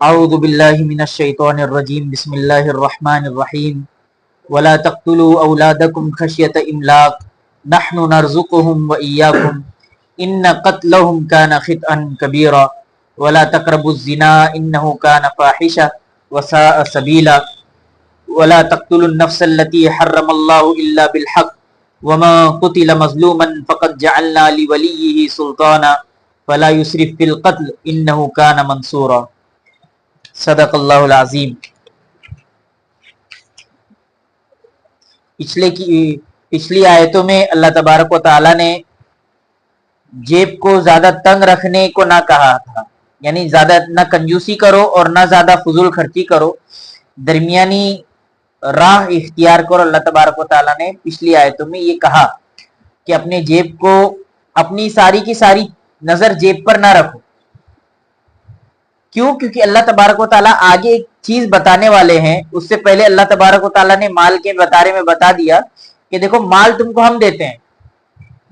اعوذ باللہ من الشیطان الرجیم بسم اللہ الرحمن الرحیم ولا تقتلوا اولادکم خشیۃ املاق نحن نرزقهم وإياكم ان قتلهم كان خطئا كبيرا ولا تقربوا الزنا انه كان فاحشة وساء سبيلا ولا تقتلوا النفس التي حرم الله الا بالحق وما قتل مظلوما فقد جعلنا لوليه سلطانا فلا يسرف في القتل انه كان منصورا صدق اللہ العظیم۔ پچھلی آیتوں میں اللہ تبارک و تعالیٰ نے جیب کو زیادہ تنگ رکھنے کو نہ کہا تھا، یعنی زیادہ نہ کنجوسی کرو اور نہ زیادہ فضول خرچی کرو، درمیانی راہ اختیار کرو۔ اللہ تبارک و تعالیٰ نے پچھلی آیتوں میں یہ کہا کہ اپنے جیب کو، اپنی ساری کی ساری نظر جیب پر نہ رکھو۔ کیوں؟ کیونکہ اللہ تبارک و تعالیٰ آگے ایک چیز بتانے والے ہیں۔ اس سے پہلے اللہ تبارک و تعالیٰ نے مال کے بارے میں بتا دیا کہ دیکھو مال تم کو ہم دیتے ہیں،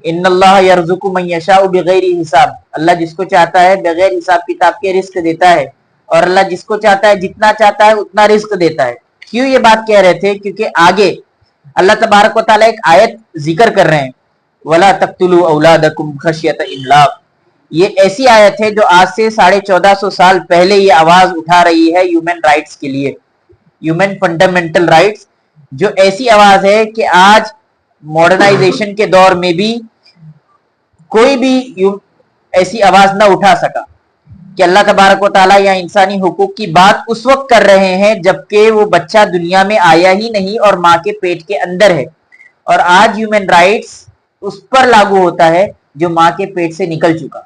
ان اللہ یرزق من یشاء بغیر حساب، اللہ جس کو چاہتا ہے بغیر حساب کتاب کے رزق دیتا ہے، اور اللہ جس کو چاہتا ہے جتنا چاہتا ہے اتنا رزق دیتا ہے۔ کیوں یہ بات کہہ رہے تھے؟ کیونکہ آگے اللہ تبارک و تعالیٰ ایک آیت ذکر کر رہے ہیں، ولا تقتلوا اولادکم خشیۃ املاق۔ یہ ایسی آیت ہے جو آج سے 1450 سال پہلے یہ آواز اٹھا رہی ہے ہیومن رائٹس کے لیے، ہیومن فنڈامنٹل رائٹس، جو ایسی آواز ہے کہ آج ماڈرنائزیشن کے دور میں بھی کوئی بھی ایسی آواز نہ اٹھا سکا کہ اللہ تبارک و تعالیٰ یا انسانی حقوق کی بات اس وقت کر رہے ہیں جبکہ وہ بچہ دنیا میں آیا ہی نہیں اور ماں کے پیٹ کے اندر ہے، اور آج ہیومن رائٹس اس پر لاگو ہوتا ہے جو ماں کے پیٹ سے نکل چکا،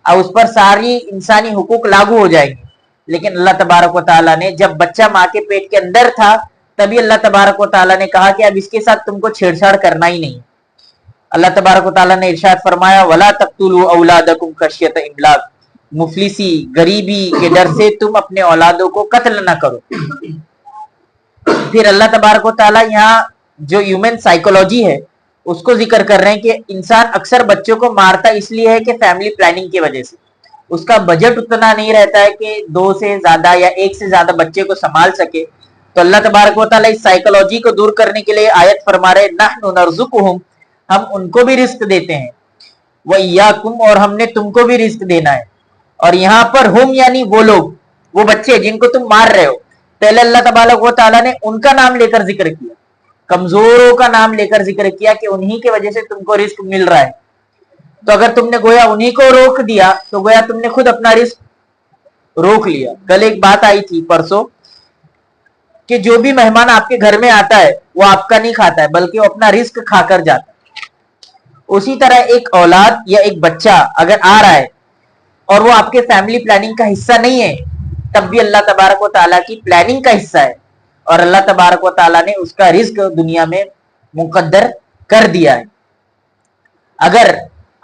اور اس پر ساری انسانی حقوق لاگو ہو جائیں گے۔ لیکن اللہ تبارک و تعالیٰ نے جب بچہ ماں کے پیٹ کے اندر تھا تبھی اللہ تبارک و تعالیٰ نے کہا کہ اب اس کے ساتھ تم کو چھیڑ چھاڑ کرنا ہی نہیں۔ اللہ تبارک و تعالیٰ نے ارشاد فرمایا ولا تقتلوا اولادکم خشیۃ املاق، مفلسی غریبی کے ڈر سے تم اپنے اولادوں کو قتل نہ کرو۔ پھر اللہ تبارک و تعالیٰ یہاں جو ہیومن سائیکولوجی ہے اس کو ذکر کر رہے ہیں کہ انسان اکثر بچوں کو مارتا اس لیے ہے کہ فیملی پلاننگ کی وجہ سے اس کا بجٹ اتنا نہیں رہتا ہے کہ 2 سے زیادہ یا 1 سے زیادہ بچے کو سنبھال سکے۔ تو اللہ تبارک و تعالیٰ اس سائیکولوجی کو دور کرنے کے لیے آیت فرما رہے نحن نرزقهم، ہم ان کو بھی رزق دیتے ہیں، وَإِيَّاكُمْ، اور ہم نے تم کو بھی رزق دینا ہے۔ اور یہاں پر ہم یعنی وہ لوگ، وہ بچے جن کو تم مار رہے ہو، پہلے اللہ تبارک و تعالیٰ نے ان کا نام لے کر ذکر کیا، کمزوروں کا نام لے کر ذکر کیا کہ انہی کی وجہ سے تم کو رزق مل رہا ہے۔ تو اگر تم نے گویا انہی کو روک دیا تو گویا تم نے خود اپنا رزق روک لیا۔ کل ایک بات آئی تھی پرسوں کہ جو بھی مہمان آپ کے گھر میں آتا ہے وہ آپ کا نہیں کھاتا ہے بلکہ وہ اپنا رزق کھا کر جاتا ہے۔ اسی طرح ایک اولاد یا ایک بچہ اگر آ رہا ہے اور وہ آپ کے فیملی پلاننگ کا حصہ نہیں ہے تب بھی اللہ تبارک و تعالیٰ کی پلاننگ کا حصہ ہے، اور اللہ تبارک و تعالیٰ نے اس کا رزق دنیا میں مقدر کر دیا ہے۔ اگر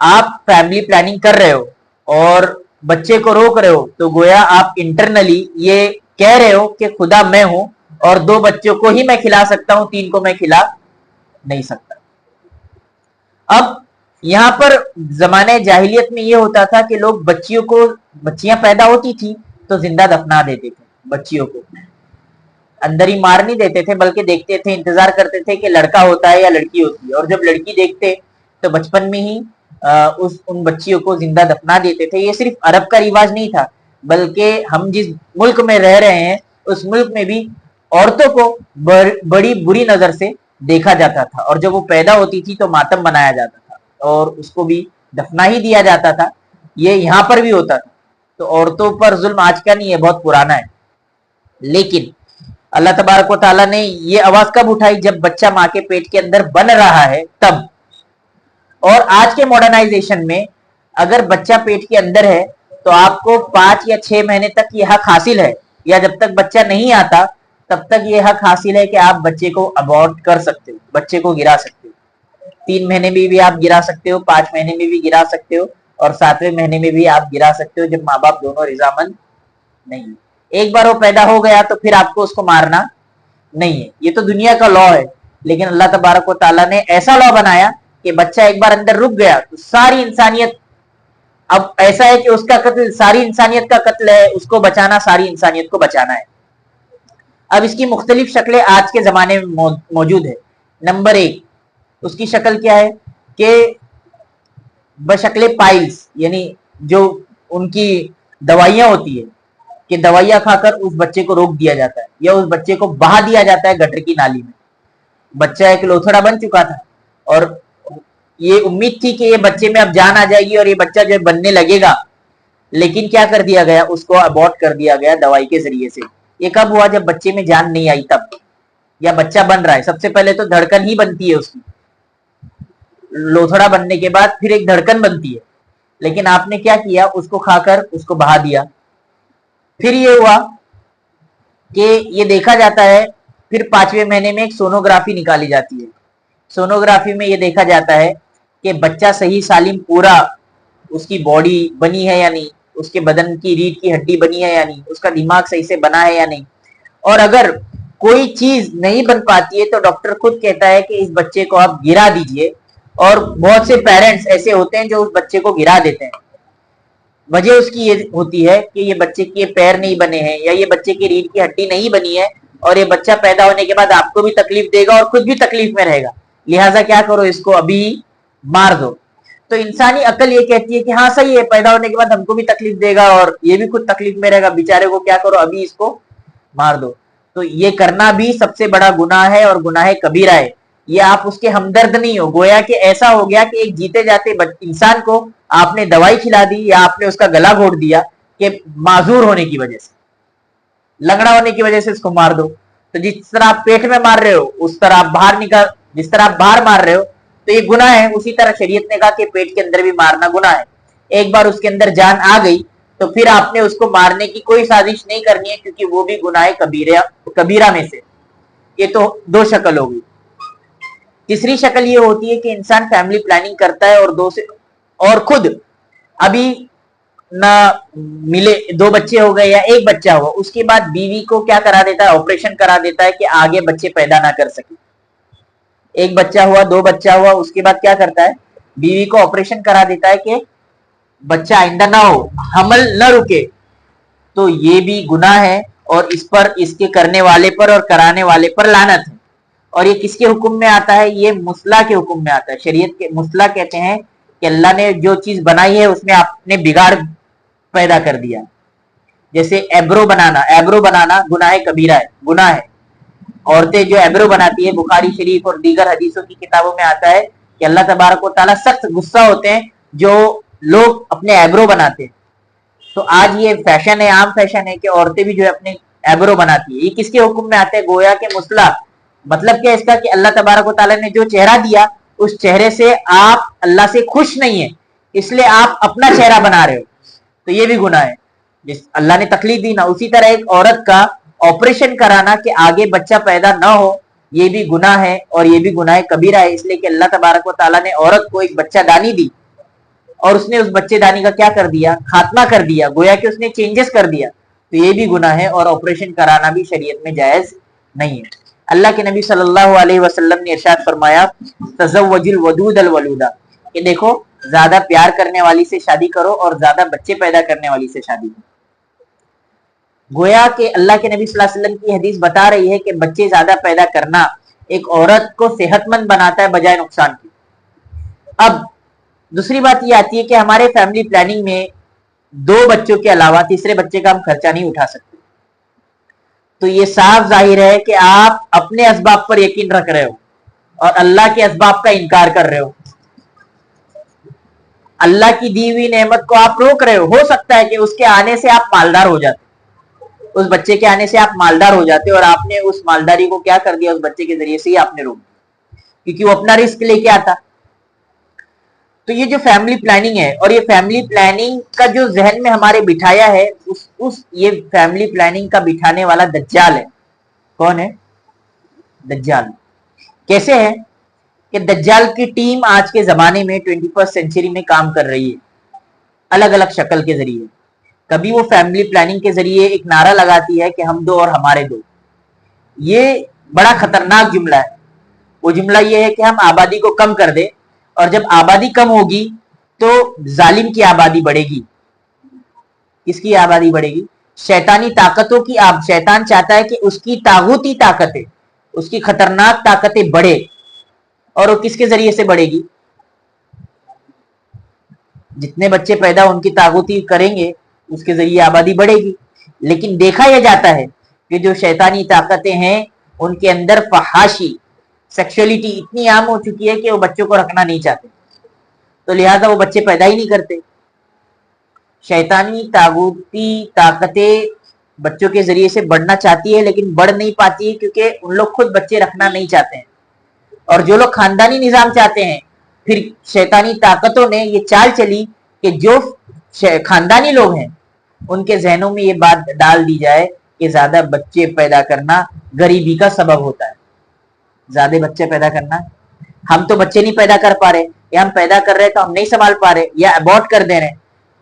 آپ فیملی پلاننگ کر رہے ہو اور بچے کو روک رہے ہو تو گویا آپ انٹرنلی یہ کہہ رہے ہو کہ خدا میں ہوں اور 2 بچوں کو ہی میں کھلا سکتا ہوں، 3 کو میں کھلا نہیں سکتا۔ اب یہاں پر زمانے جاہلیت میں یہ ہوتا تھا کہ لوگ بچیاں پیدا ہوتی تھی تو زندہ دفنا دیتے تھے، بچیوں کو اندر ہی مار نہیں دیتے تھے بلکہ دیکھتے تھے، انتظار کرتے تھے کہ لڑکا ہوتا ہے یا لڑکی ہوتی ہے، اور جب لڑکی دیکھتے تو بچپن میں ہی ان بچیوں کو زندہ دفنا دیتے تھے۔ یہ صرف عرب کا رواج نہیں تھا بلکہ ہم جس ملک میں رہ رہے ہیں اس ملک میں بھی عورتوں کو بڑی بری نظر سے دیکھا جاتا تھا، اور جب وہ پیدا ہوتی تھی تو ماتم منایا جاتا تھا اور اس کو بھی دفنا ہی دیا جاتا تھا۔ یہ یہاں پر بھی ہوتا تھا۔ تو عورتوں پر ظلم آج کا نہیں ہے، بہت پرانا ہے۔ لیکن اللہ تبارک و تعالیٰ نے یہ آواز کب اٹھائی؟ جب بچہ ماں کے پیٹ کے اندر بن رہا ہے تب۔ اور آج کے ماڈرنائزیشن میں اگر بچہ پیٹ کے اندر ہے تو آپ کو 5 یا 6 مہینے تک یہ حق حاصل ہے، یا جب تک بچہ نہیں آتا تب تک یہ حق حاصل ہے کہ آپ بچے کو ابورٹ کر سکتے ہو، بچے کو گرا سکتے ہو۔ 3 مہینے میں بھی آپ گرا سکتے ہو، 5 مہینے میں بھی گرا سکتے ہو، اور 7ویں مہینے میں بھی آپ گرا سکتے ہو جب ماں باپ دونوں رضامند نہیں۔ ایک بار وہ پیدا ہو گیا تو پھر آپ کو اس کو مارنا نہیں ہے۔ یہ تو دنیا کا لا ہے، لیکن اللہ تبارک و تعالیٰ نے ایسا لا بنایا کہ بچہ ایک بار اندر رک گیا تو ساری انسانیت अब ऐसा है कि उसका कत्ल सारी इंसानियत का कत्ल है, उसको बचाना सारी इंसानियत को बचाना है। अब इसकी मुख्तलिफ शक्लें आज के जमाने में मौजूद है। नंबर एक, उसकी शक्ल क्या है कि बशक्ले पाइल्स, यानी जो उनकी दवाइयां होती है कि दवाइयां खाकर उस बच्चे को रोक दिया जाता है या उस बच्चे को बहा दिया जाता है गटर की नाली में। बच्चा एक लोथड़ा बन चुका था और ये उम्मीद थी कि ये बच्चे में अब जान आ जाएगी और ये बच्चा जो बनने लगेगा, लेकिन क्या कर दिया गया, उसको अबॉर्ट कर दिया गया दवाई के जरिए से। ये कब हुआ, जब बच्चे में जान नहीं आई तब, या बच्चा बन रहा है। सबसे पहले तो धड़कन ही बनती है उसकी, लोथड़ा बनने के बाद फिर एक धड़कन बनती है, लेकिन आपने क्या किया, उसको खाकर उसको बहा दिया। फिर ये हुआ कि ये देखा जाता है, फिर 5वें महीने में एक सोनोग्राफी निकाली जाती है। सोनोग्राफी में ये देखा जाता है कि बच्चा सही सालिम पूरा, उसकी बॉडी बनी है या नहीं, उसके बदन की रीढ़ की हड्डी बनी है या नहीं, उसका दिमाग सही से बना है या नहीं। और अगर कोई चीज नहीं बन पाती है तो डॉक्टर खुद कहता है कि इस बच्चे को आप गिरा दीजिए। और बहुत से पेरेंट्स ऐसे होते हैं जो उस बच्चे को गिरा देते हैं। वजह उसकी ये होती है कि ये बच्चे के पैर नहीं बने हैं या ये बच्चे की रीढ़ की हड्डी नहीं बनी है, और ये बच्चा पैदा होने के बाद आपको भी तकलीफ देगा और खुद भी तकलीफ में रहेगा, लिहाजा क्या करो, इसको अभी मार दो। तो इंसानी अकल ये कहती है कि हाँ सही है, पैदा होने के बाद हमको भी तकलीफ देगा और ये भी खुद तकलीफ में रहेगा, बेचारे को क्या करो, अभी इसको मार दो। तो ये करना भी सबसे बड़ा गुनाह है और गुनाह कबीरा है। ये आप उसके हमदर्द नहीं हो, गोया कि ऐसा हो गया कि एक जीते जाते इंसान को आपने दवाई खिला दी या आपने उसका गला घोट दिया कि माजूर होने की वजह से, लंगड़ा होने की वजह से इसको मार दो। तो जिस तरह आप पेट में मार रहे हो उस तरह आप बाहर निकाल, जिस तरह आप बाहर मार रहे हो तो ये गुनाह है, उसी तरह शरीयत ने कहा कि पेट के अंदर भी मारना गुनाह है। एक बार उसके अंदर जान आ गई तो फिर आपने उसको मारने की कोई साजिश नहीं करनी है, क्योंकि वो भी गुनाह कबीरा में से। ये तो दो शक्ल हो गई। तीसरी शक्ल ये होती है कि इंसान फैमिली प्लानिंग करता है और खुद अभी ना मिले, 2 बच्चे हो गए या एक बच्चा हुआ, उसके बाद बीवी को क्या करा देता है, ऑपरेशन करा देता है कि आगे बच्चे पैदा ना कर सके। एक बच्चा हुआ, 2 बच्चा हुआ, उसके बाद क्या करता है, बीवी को ऑपरेशन करा देता है कि बच्चा आइंदा ना हो, हमल न रुके। तो ये भी गुनाह है और इस पर, इसके करने वाले पर और कराने वाले पर लानत है। और ये किसके हुक्म में आता है, ये मुसला के हुक्म में आता है। शरीयत के मुसला कहते हैं कि अल्लाह ने जो चीज बनाई है उसमें आपने बिगाड़ पैदा कर दिया। जैसे एब्रो बनाना गुनाह कबीरा है, गुनाह है। औरतें जो एब्रो बनाती है, बुखारी शरीफ और दीगर हदीसों की किताबों में आता है कि अल्लाह तबारक व तआला सख्त गुस्सा होते हैं जो लोग अपने एब्रो बनाते हैं। तो आज ये फैशन है, आम फैशन है कि औरतें भी जो है अपने एब्रो बनाती है। ये किसके हुक्म में आते हैं, गोया के मुसला। मतलब क्या इसका कि अल्लाह तबारक व तआला ने जो चेहरा दिया उस चेहरे से आप अल्लाह से खुश नहीं है, इसलिए आप अपना चेहरा बना रहे हो, तो ये भी गुनाह है। जिस अल्लाह ने तकलीफ दी ना, उसी तरह एक औरत का ऑपरेशन कराना कि आगे बच्चा पैदा ना हो, ये भी गुनाह है और ये भी गुनाह कबीरा है। इसलिए कि अल्लाह तबारक व तआला ने औरत को एक बच्चा दानी दी और उसने उस बच्चे दानी का क्या कर दिया, खात्मा कर दिया, गोया कि उसने चेंजेस कर दिया। तो ये भी गुनाह है और ऑपरेशन कराना भी शरीयत में जायज नहीं है। अल्लाह के नबी सल्लल्लाहु अलैहि वसल्लम ने इरशाद फरमाया, तज़व्वजुल वदूद अल वलूदा, कि देखो ज्यादा प्यार करने वाली से शादी करो और ज्यादा बच्चे पैदा करने वाली से शादी करो। गोया कि अल्लाह के नबी सल्लल्लाहु अलैहि वसल्लम की हदीस बता रही है कि बच्चे ज्यादा पैदा करना एक औरत को सेहतमंद बनाता है बजाय नुकसान की। अब दूसरी बात ये आती है कि हमारे फैमिली प्लानिंग में 2 बच्चों के अलावा तीसरे बच्चे का हम खर्चा नहीं उठा सकते। तो ये साफ जाहिर है कि आप अपने असबाब पर यकीन रख रहे हो और अल्लाह के असबाब का इनकार कर रहे हो। अल्लाह की दी हुई नेमत को आप रोक रहे हो सकता है कि उसके आने से आप मालदार हो जाते, उस बच्चे के आने से आप मालदार हो जाते, और आपने उस मालदारी को क्या कर दिया, उस बच्चे के जरिए से ही आपने रोक दिया, क्योंकि वो अपना रिस्क लेके आता। तो ये जो फैमिली प्लानिंग है, और ये फैमिली प्लानिंग का जो जहन में हमारे बिठाया है, ये फैमिली प्लानिंग का बिठाने वाला दज्जाल है। कौन है? दज्जाल। कैसे है कि दज्जाल की टीम आज के जमाने में 21st सेंचुरी में काम कर रही है अलग अलग शक्ल के जरिए। कभी वो फैमिली प्लानिंग के जरिए एक नारा लगाती है कि हम दो और हमारे दो। ये बड़ा खतरनाक जुमला है। वो जुमला ये है कि हम आबादी को कम कर दे, और जब आबादी कम होगी तो जालिम की आबादी बढ़ेगी। किसकी आबादी बढ़ेगी? शैतानी ताकतों की। शैतान चाहता है कि उसकी तागूती ताकतें, उसकी खतरनाक ताकतें बढ़े, और वो किसके जरिए से बढ़ेगी? जितने बच्चे पैदा उनकी तागूती करेंगे उसके जरिए आबादी बढ़ेगी। लेकिन देखा यह जाता है कि जो शैतानी ताकतें हैं उनके अंदर फहाशी, सेक्सुअलिटी इतनी आम हो चुकी है कि वो बच्चों को रखना नहीं चाहते, तो लिहाजा वो बच्चे पैदा ही नहीं करते। शैतानी तागूती ताकतें बच्चों के जरिए से बढ़ना चाहती है लेकिन बढ़ नहीं पाती है क्योंकि उन लोग खुद बच्चे रखना नहीं चाहते हैं। और जो लोग खानदानी निजाम चाहते हैं, फिर शैतानी ताकतों ने ये चाल चली कि जो खानदानी लोग हैं उनके जहनों में ये बात डाल दी जाए कि ज्यादा बच्चे पैदा करना गरीबी का सबब होता है। ज्यादा बच्चे पैदा करना, हम तो बच्चे नहीं पैदा कर पा रहे, या हम पैदा कर रहे तो हम नहीं संभाल पा रहे, या अबॉर्ट कर दे रहे,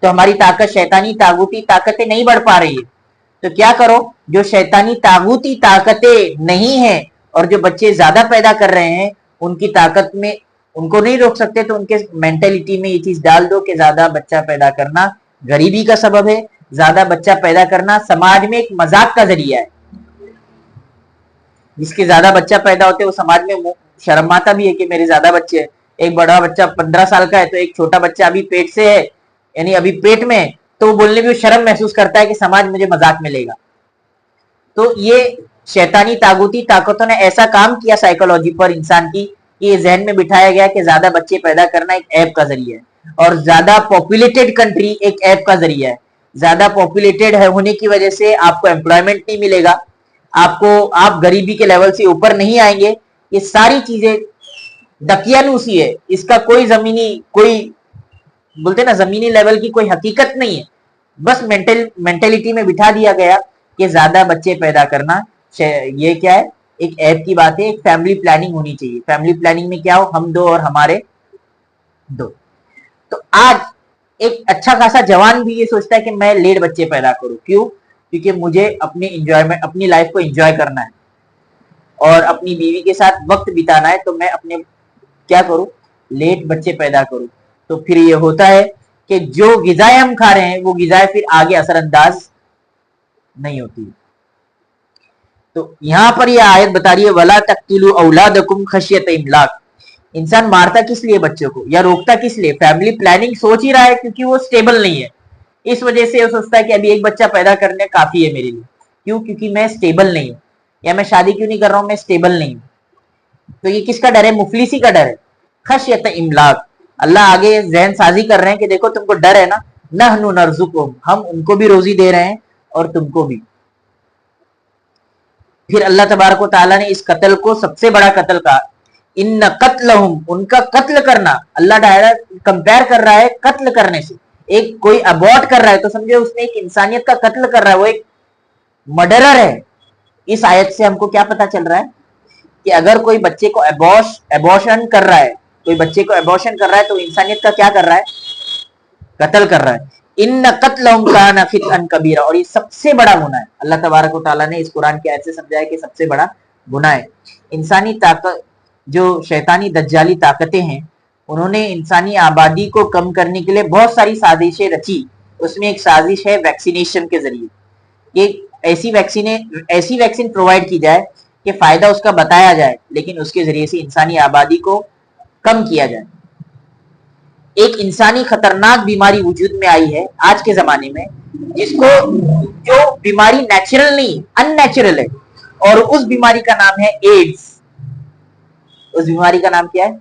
तो हमारी ताकत, शैतानी तागूती ताकतें नहीं बढ़ पा रही है। तो क्या करो, जो शैतानी तागूती ताकतें नहीं है और जो बच्चे ज्यादा पैदा कर रहे हैं उनकी ताकत में उनको नहीं रोक सकते, तो उनके मेंटेलिटी में ये चीज डाल दो कि ज्यादा बच्चा पैदा करना गरीबी का सबब है, ज्यादा बच्चा पैदा करना समाज में एक मजाक का जरिया है। जिसके ज्यादा बच्चा पैदा होते वो समाज में शर्माता भी है कि मेरे ज्यादा बच्चे हैं। एक बड़ा बच्चा 15 साल का है तो एक छोटा बच्चा अभी पेट से है, यानी अभी पेट में, तो वो बोलने में शर्म महसूस करता है कि समाज मुझे मजाक में लेगा। तो ये शैतानी तागूती ताकतों ने ऐसा काम किया साइकोलॉजी पर इंसान की कि ये जहन में बिठाया गया कि ज्यादा बच्चे पैदा करना एक ऐप का जरिया है, और ज्यादा पॉपुलेटेड कंट्री एक ऐप का जरिया है। ज्यादा पॉपुलेटेड है होने की वजह से आपको एम्प्लॉयमेंट नहीं मिलेगा, आप गरीबी के लेवल से ऊपर नहीं आएंगे। ये सारी चीजें दकियानूसी है, इसका कोई कोई बोलते ना जमीनी लेवल की कोई हकीकत नहीं है। बस मेंटेलिटी में बिठा दिया गया कि ज्यादा बच्चे पैदा करना ये क्या है, एक ऐप की बात है। एक फैमिली प्लानिंग होनी चाहिए। फैमिली प्लानिंग में क्या हो, हम दो और हमारे दो। तो आज एक अच्छा खासा जवान भी ये सोचता है कि मैं लेट बच्चे पैदा करूं। क्यों? क्योंकि मुझे अपनी एंजॉयमेंट, अपनी लाइफ को एंजॉय करना है और अपनी बीवी के साथ वक्त बिताना है, तो मैं अपने क्या करूं, लेट बच्चे पैदा करूं। तो फिर ये होता है कि जो गिजाएं हम खा रहे हैं वो गिजाएं फिर आगे असरअंदाज नहीं होती। तो यहां पर यह आयत बता रही है, वला तक्तुलू औलादकुम खशियत इमलाक। इंसान मारता किस लिए बच्चों को, या रोकता किस लिए? फैमिली प्लानिंग सोच ही रहा है क्योंकि वो स्टेबल नहीं है, इस वजह से वो सोचता है कि अभी एक बच्चा पैदा करने काफी है मेरे लिए। क्यों? क्योंकि मैं स्टेबल नहीं हूं, या मैं शादी क्यों नहीं कर रहा हूं, मैं स्टेबल नहीं हूं। तो ये किसका डर है? मुफलिसी का डर है, खशियत इमलाक। अल्लाह आगे जहन साजी कर रहे हैं कि देखो तुमको डर है ना, नहनु नर्जुकुम, हम उनको भी रोजी दे रहे हैं और तुमको भी। फिर अल्लाह तबारक व तआला ने इस कत्ल को सबसे बड़ा कत्ल कहा, इन्न कत्लहुम, उनका कत्ल करना। अल्लाह डायरेक्ट कंपेयर कर रहा है कत्ल करने से। एक कोई अबॉर्ट कर रहा है तो समझे उसने एक इंसानियत का कत्ल कर रहा है, वो एक मर्डरर है। इस आयत से हमको क्या पता चल रहा है कि अगर कोई बच्चे को एबॉर्शन कर रहा है, कोई बच्चे को एबॉर्शन कर रहा है तो इंसानियत का क्या कर रहा है? कत्ल कर रहा है। इन्न कत्लहुम काना खितअन कबीरा, और ये सबसे बड़ा गुनाह है। अल्लाह तबारक व तआला ने इस कुरान की आयत से समझाया कि सबसे बड़ा गुनाह है। इंसानी ताकत, जो शैतानी दज्जाली ताकतें हैं, उन्होंने इंसानी आबादी को कम करने के लिए बहुत सारी साजिशें रची। उसमें एक साजिश है वैक्सीनेशन के जरिए। एक ऐसी वैक्सीन प्रोवाइड की जाए कि फायदा उसका बताया जाए, लेकिन उसके जरिए से इंसानी आबादी को कम किया जाए। एक इंसानी खतरनाक बीमारी वजूद में आई है आज के जमाने में, जिसको, जो बीमारी नेचुरल नहीं, अननेचुरल है, और उस बीमारी का नाम है एड्स। उस बीमारी का नाम क्या है?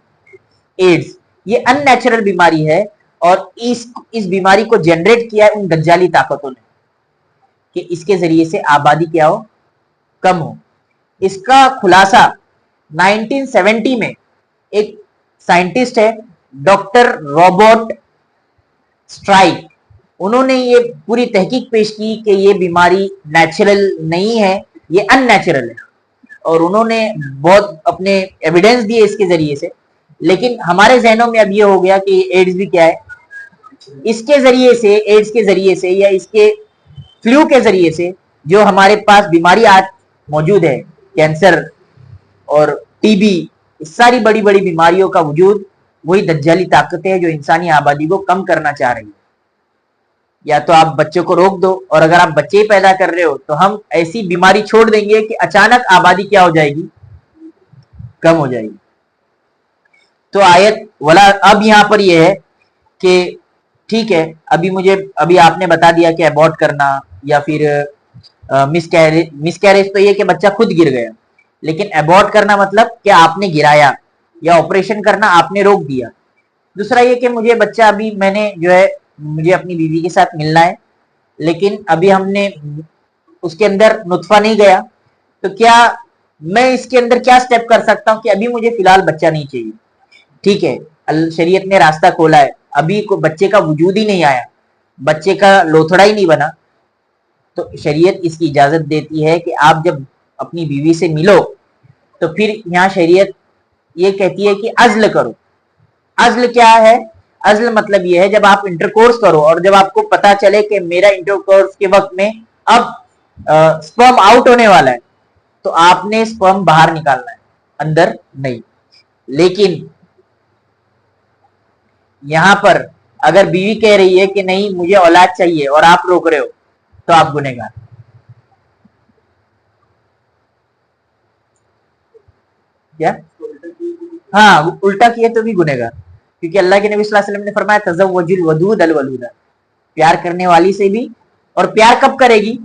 एड्स। ये अननेचुरल बीमारी है, और इस बीमारी को जनरेट किया है उन दज्जाली ताकतों ने कि इसके जरिए से आबादी क्या हो, कम हो। इसका खुलासा 1970 में एक साइंटिस्ट है डॉक्टर रॉबर्ट स्ट्राइक, उन्होंने ये पूरी तहकीक पेश की कि ये बीमारी नेचुरल नहीं है, ये अननेचुरल है, और उन्होंने बहुत अपने एविडेंस दिए इसके जरिए से। लेकिन हमारे जहनों में अब ये हो गया कि एड्स भी क्या है, इसके जरिए से, एड्स के जरिए से या इसके फ्लू के जरिए से जो हमारे पास बीमारी आज मौजूद है, कैंसर और टीबी, इस सारी बड़ी बड़ी बीमारियों का वजूद وہی دجالی طاقتیں ہیں جو انسانی آبادی کو کم کرنا چاہ رہی ہے. یا تو آپ بچوں کو روک دو, اور اگر آپ بچے ہی پیدا کر رہے ہو تو ہم ایسی بیماری چھوڑ دیں گے کہ اچانک آبادی کیا ہو جائے گی, کم ہو جائے گی. تو آیت ولا, اب یہاں پر یہ ہے کہ ٹھیک ہے, ابھی آپ نے بتا دیا کہ ابورٹ کرنا یا پھر مس کیریج تو یہ کہ بچہ خود گر گیا, لیکن ابورٹ کرنا مطلب کہ آپ نے گرایا, یا آپریشن کرنا آپ نے روک دیا. دوسرا یہ کہ مجھے بچہ ابھی میں نے جو ہے مجھے اپنی بیوی کے ساتھ ملنا ہے, لیکن ابھی ہم نے اس کے اندر نطفہ نہیں گیا, تو کیا میں اس کے اندر کیا سٹیپ کر سکتا ہوں کہ ابھی مجھے فی الحال بچہ نہیں چاہیے. ٹھیک ہے, شریعت نے راستہ کھولا ہے, ابھی کو بچے کا وجود ہی نہیں آیا, بچے کا لوتھڑا ہی نہیں بنا, تو شریعت اس کی اجازت دیتی ہے کہ آپ جب اپنی بیوی سے ملو تو پھر یہاں شریعت یہ کہتی ہے کہ عزل کرو. عزل کیا ہے؟ عزل مطلب یہ ہے جب آپ انٹرکورس کرو اور جب آپ کو پتا چلے کہ میرا انٹرکورس کے وقت میں اب سپرم آؤٹ ہونے والا ہے, تو آپ نے سپرم باہر نکالنا ہے, اندر نہیں. لیکن یہاں پر اگر بیوی کہہ رہی ہے کہ نہیں مجھے اولاد چاہیے اور آپ روک رہے ہو, تو آپ گنہگار. کیا؟ ہاں, الٹا کیے تو بھی گنہگار, کیونکہ اللہ کے نبی صلی اللہ علیہ وسلم نے فرمایا تزوج الودود الولود, پیار کرنے والی سے بھی. اور پیار کب کرے گی؟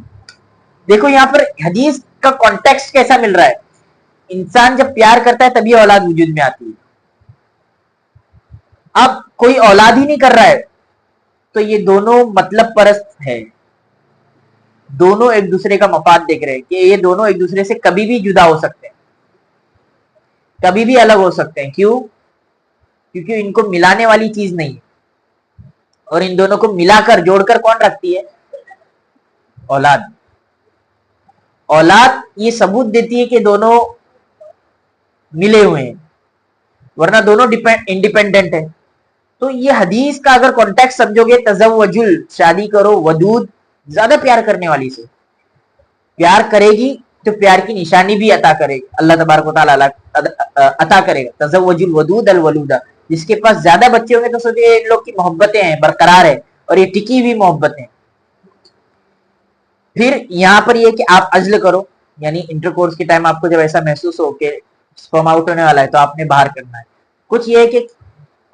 دیکھو یہاں پر حدیث کا کانٹیکسٹ کیسا مل رہا ہے. انسان جب پیار کرتا ہے تبھی اولاد وجود میں آتی ہے. اب کوئی اولاد ہی نہیں کر رہا ہے تو یہ دونوں مطلب پرست ہے, دونوں ایک دوسرے کا مفاد دیکھ رہے ہیں کہ یہ دونوں ایک دوسرے سے کبھی بھی جدا ہو سکتے ہیں, کبھی بھی الگ ہو سکتے ہیں. کیوں؟ کیونکہ ان کو ملانے والی چیز نہیں ہے, اور ان دونوں کو ملا کر جوڑ کر کون رکھتی ہے؟ اولاد. اولاد یہ ثبوت دیتی ہے کہ دونوں ملے ہوئے ہیں, ورنہ دونوں انڈیپینڈنٹ ہیں. تو یہ حدیث کا اگر کانٹیکٹ سمجھو گے, تزوجل شادی کرو, ودود زیادہ پیار کرنے والی سے, پیار کرے گی تو پیار کی نشانی بھی عطا کرے گی اللہ تبارک و تعالی عطا کرے گا. تزوج الودود الولودہ, جس کے پاس زیادہ بچے ہوں گے تو سوچے ان لوگ کی محبتیں ہیں برقرار ہے, اور یہ ٹکی ہوئی محبتیں. پھر یہاں پر یہ کہ آپ عزل کرو, یعنی انٹرکورس کے ٹائم آپ کو جب ایسا محسوس ہو کہ سپرم آؤٹ ہونے والا ہے تو آپ نے باہر کرنا ہے. کچھ یہ ہے کہ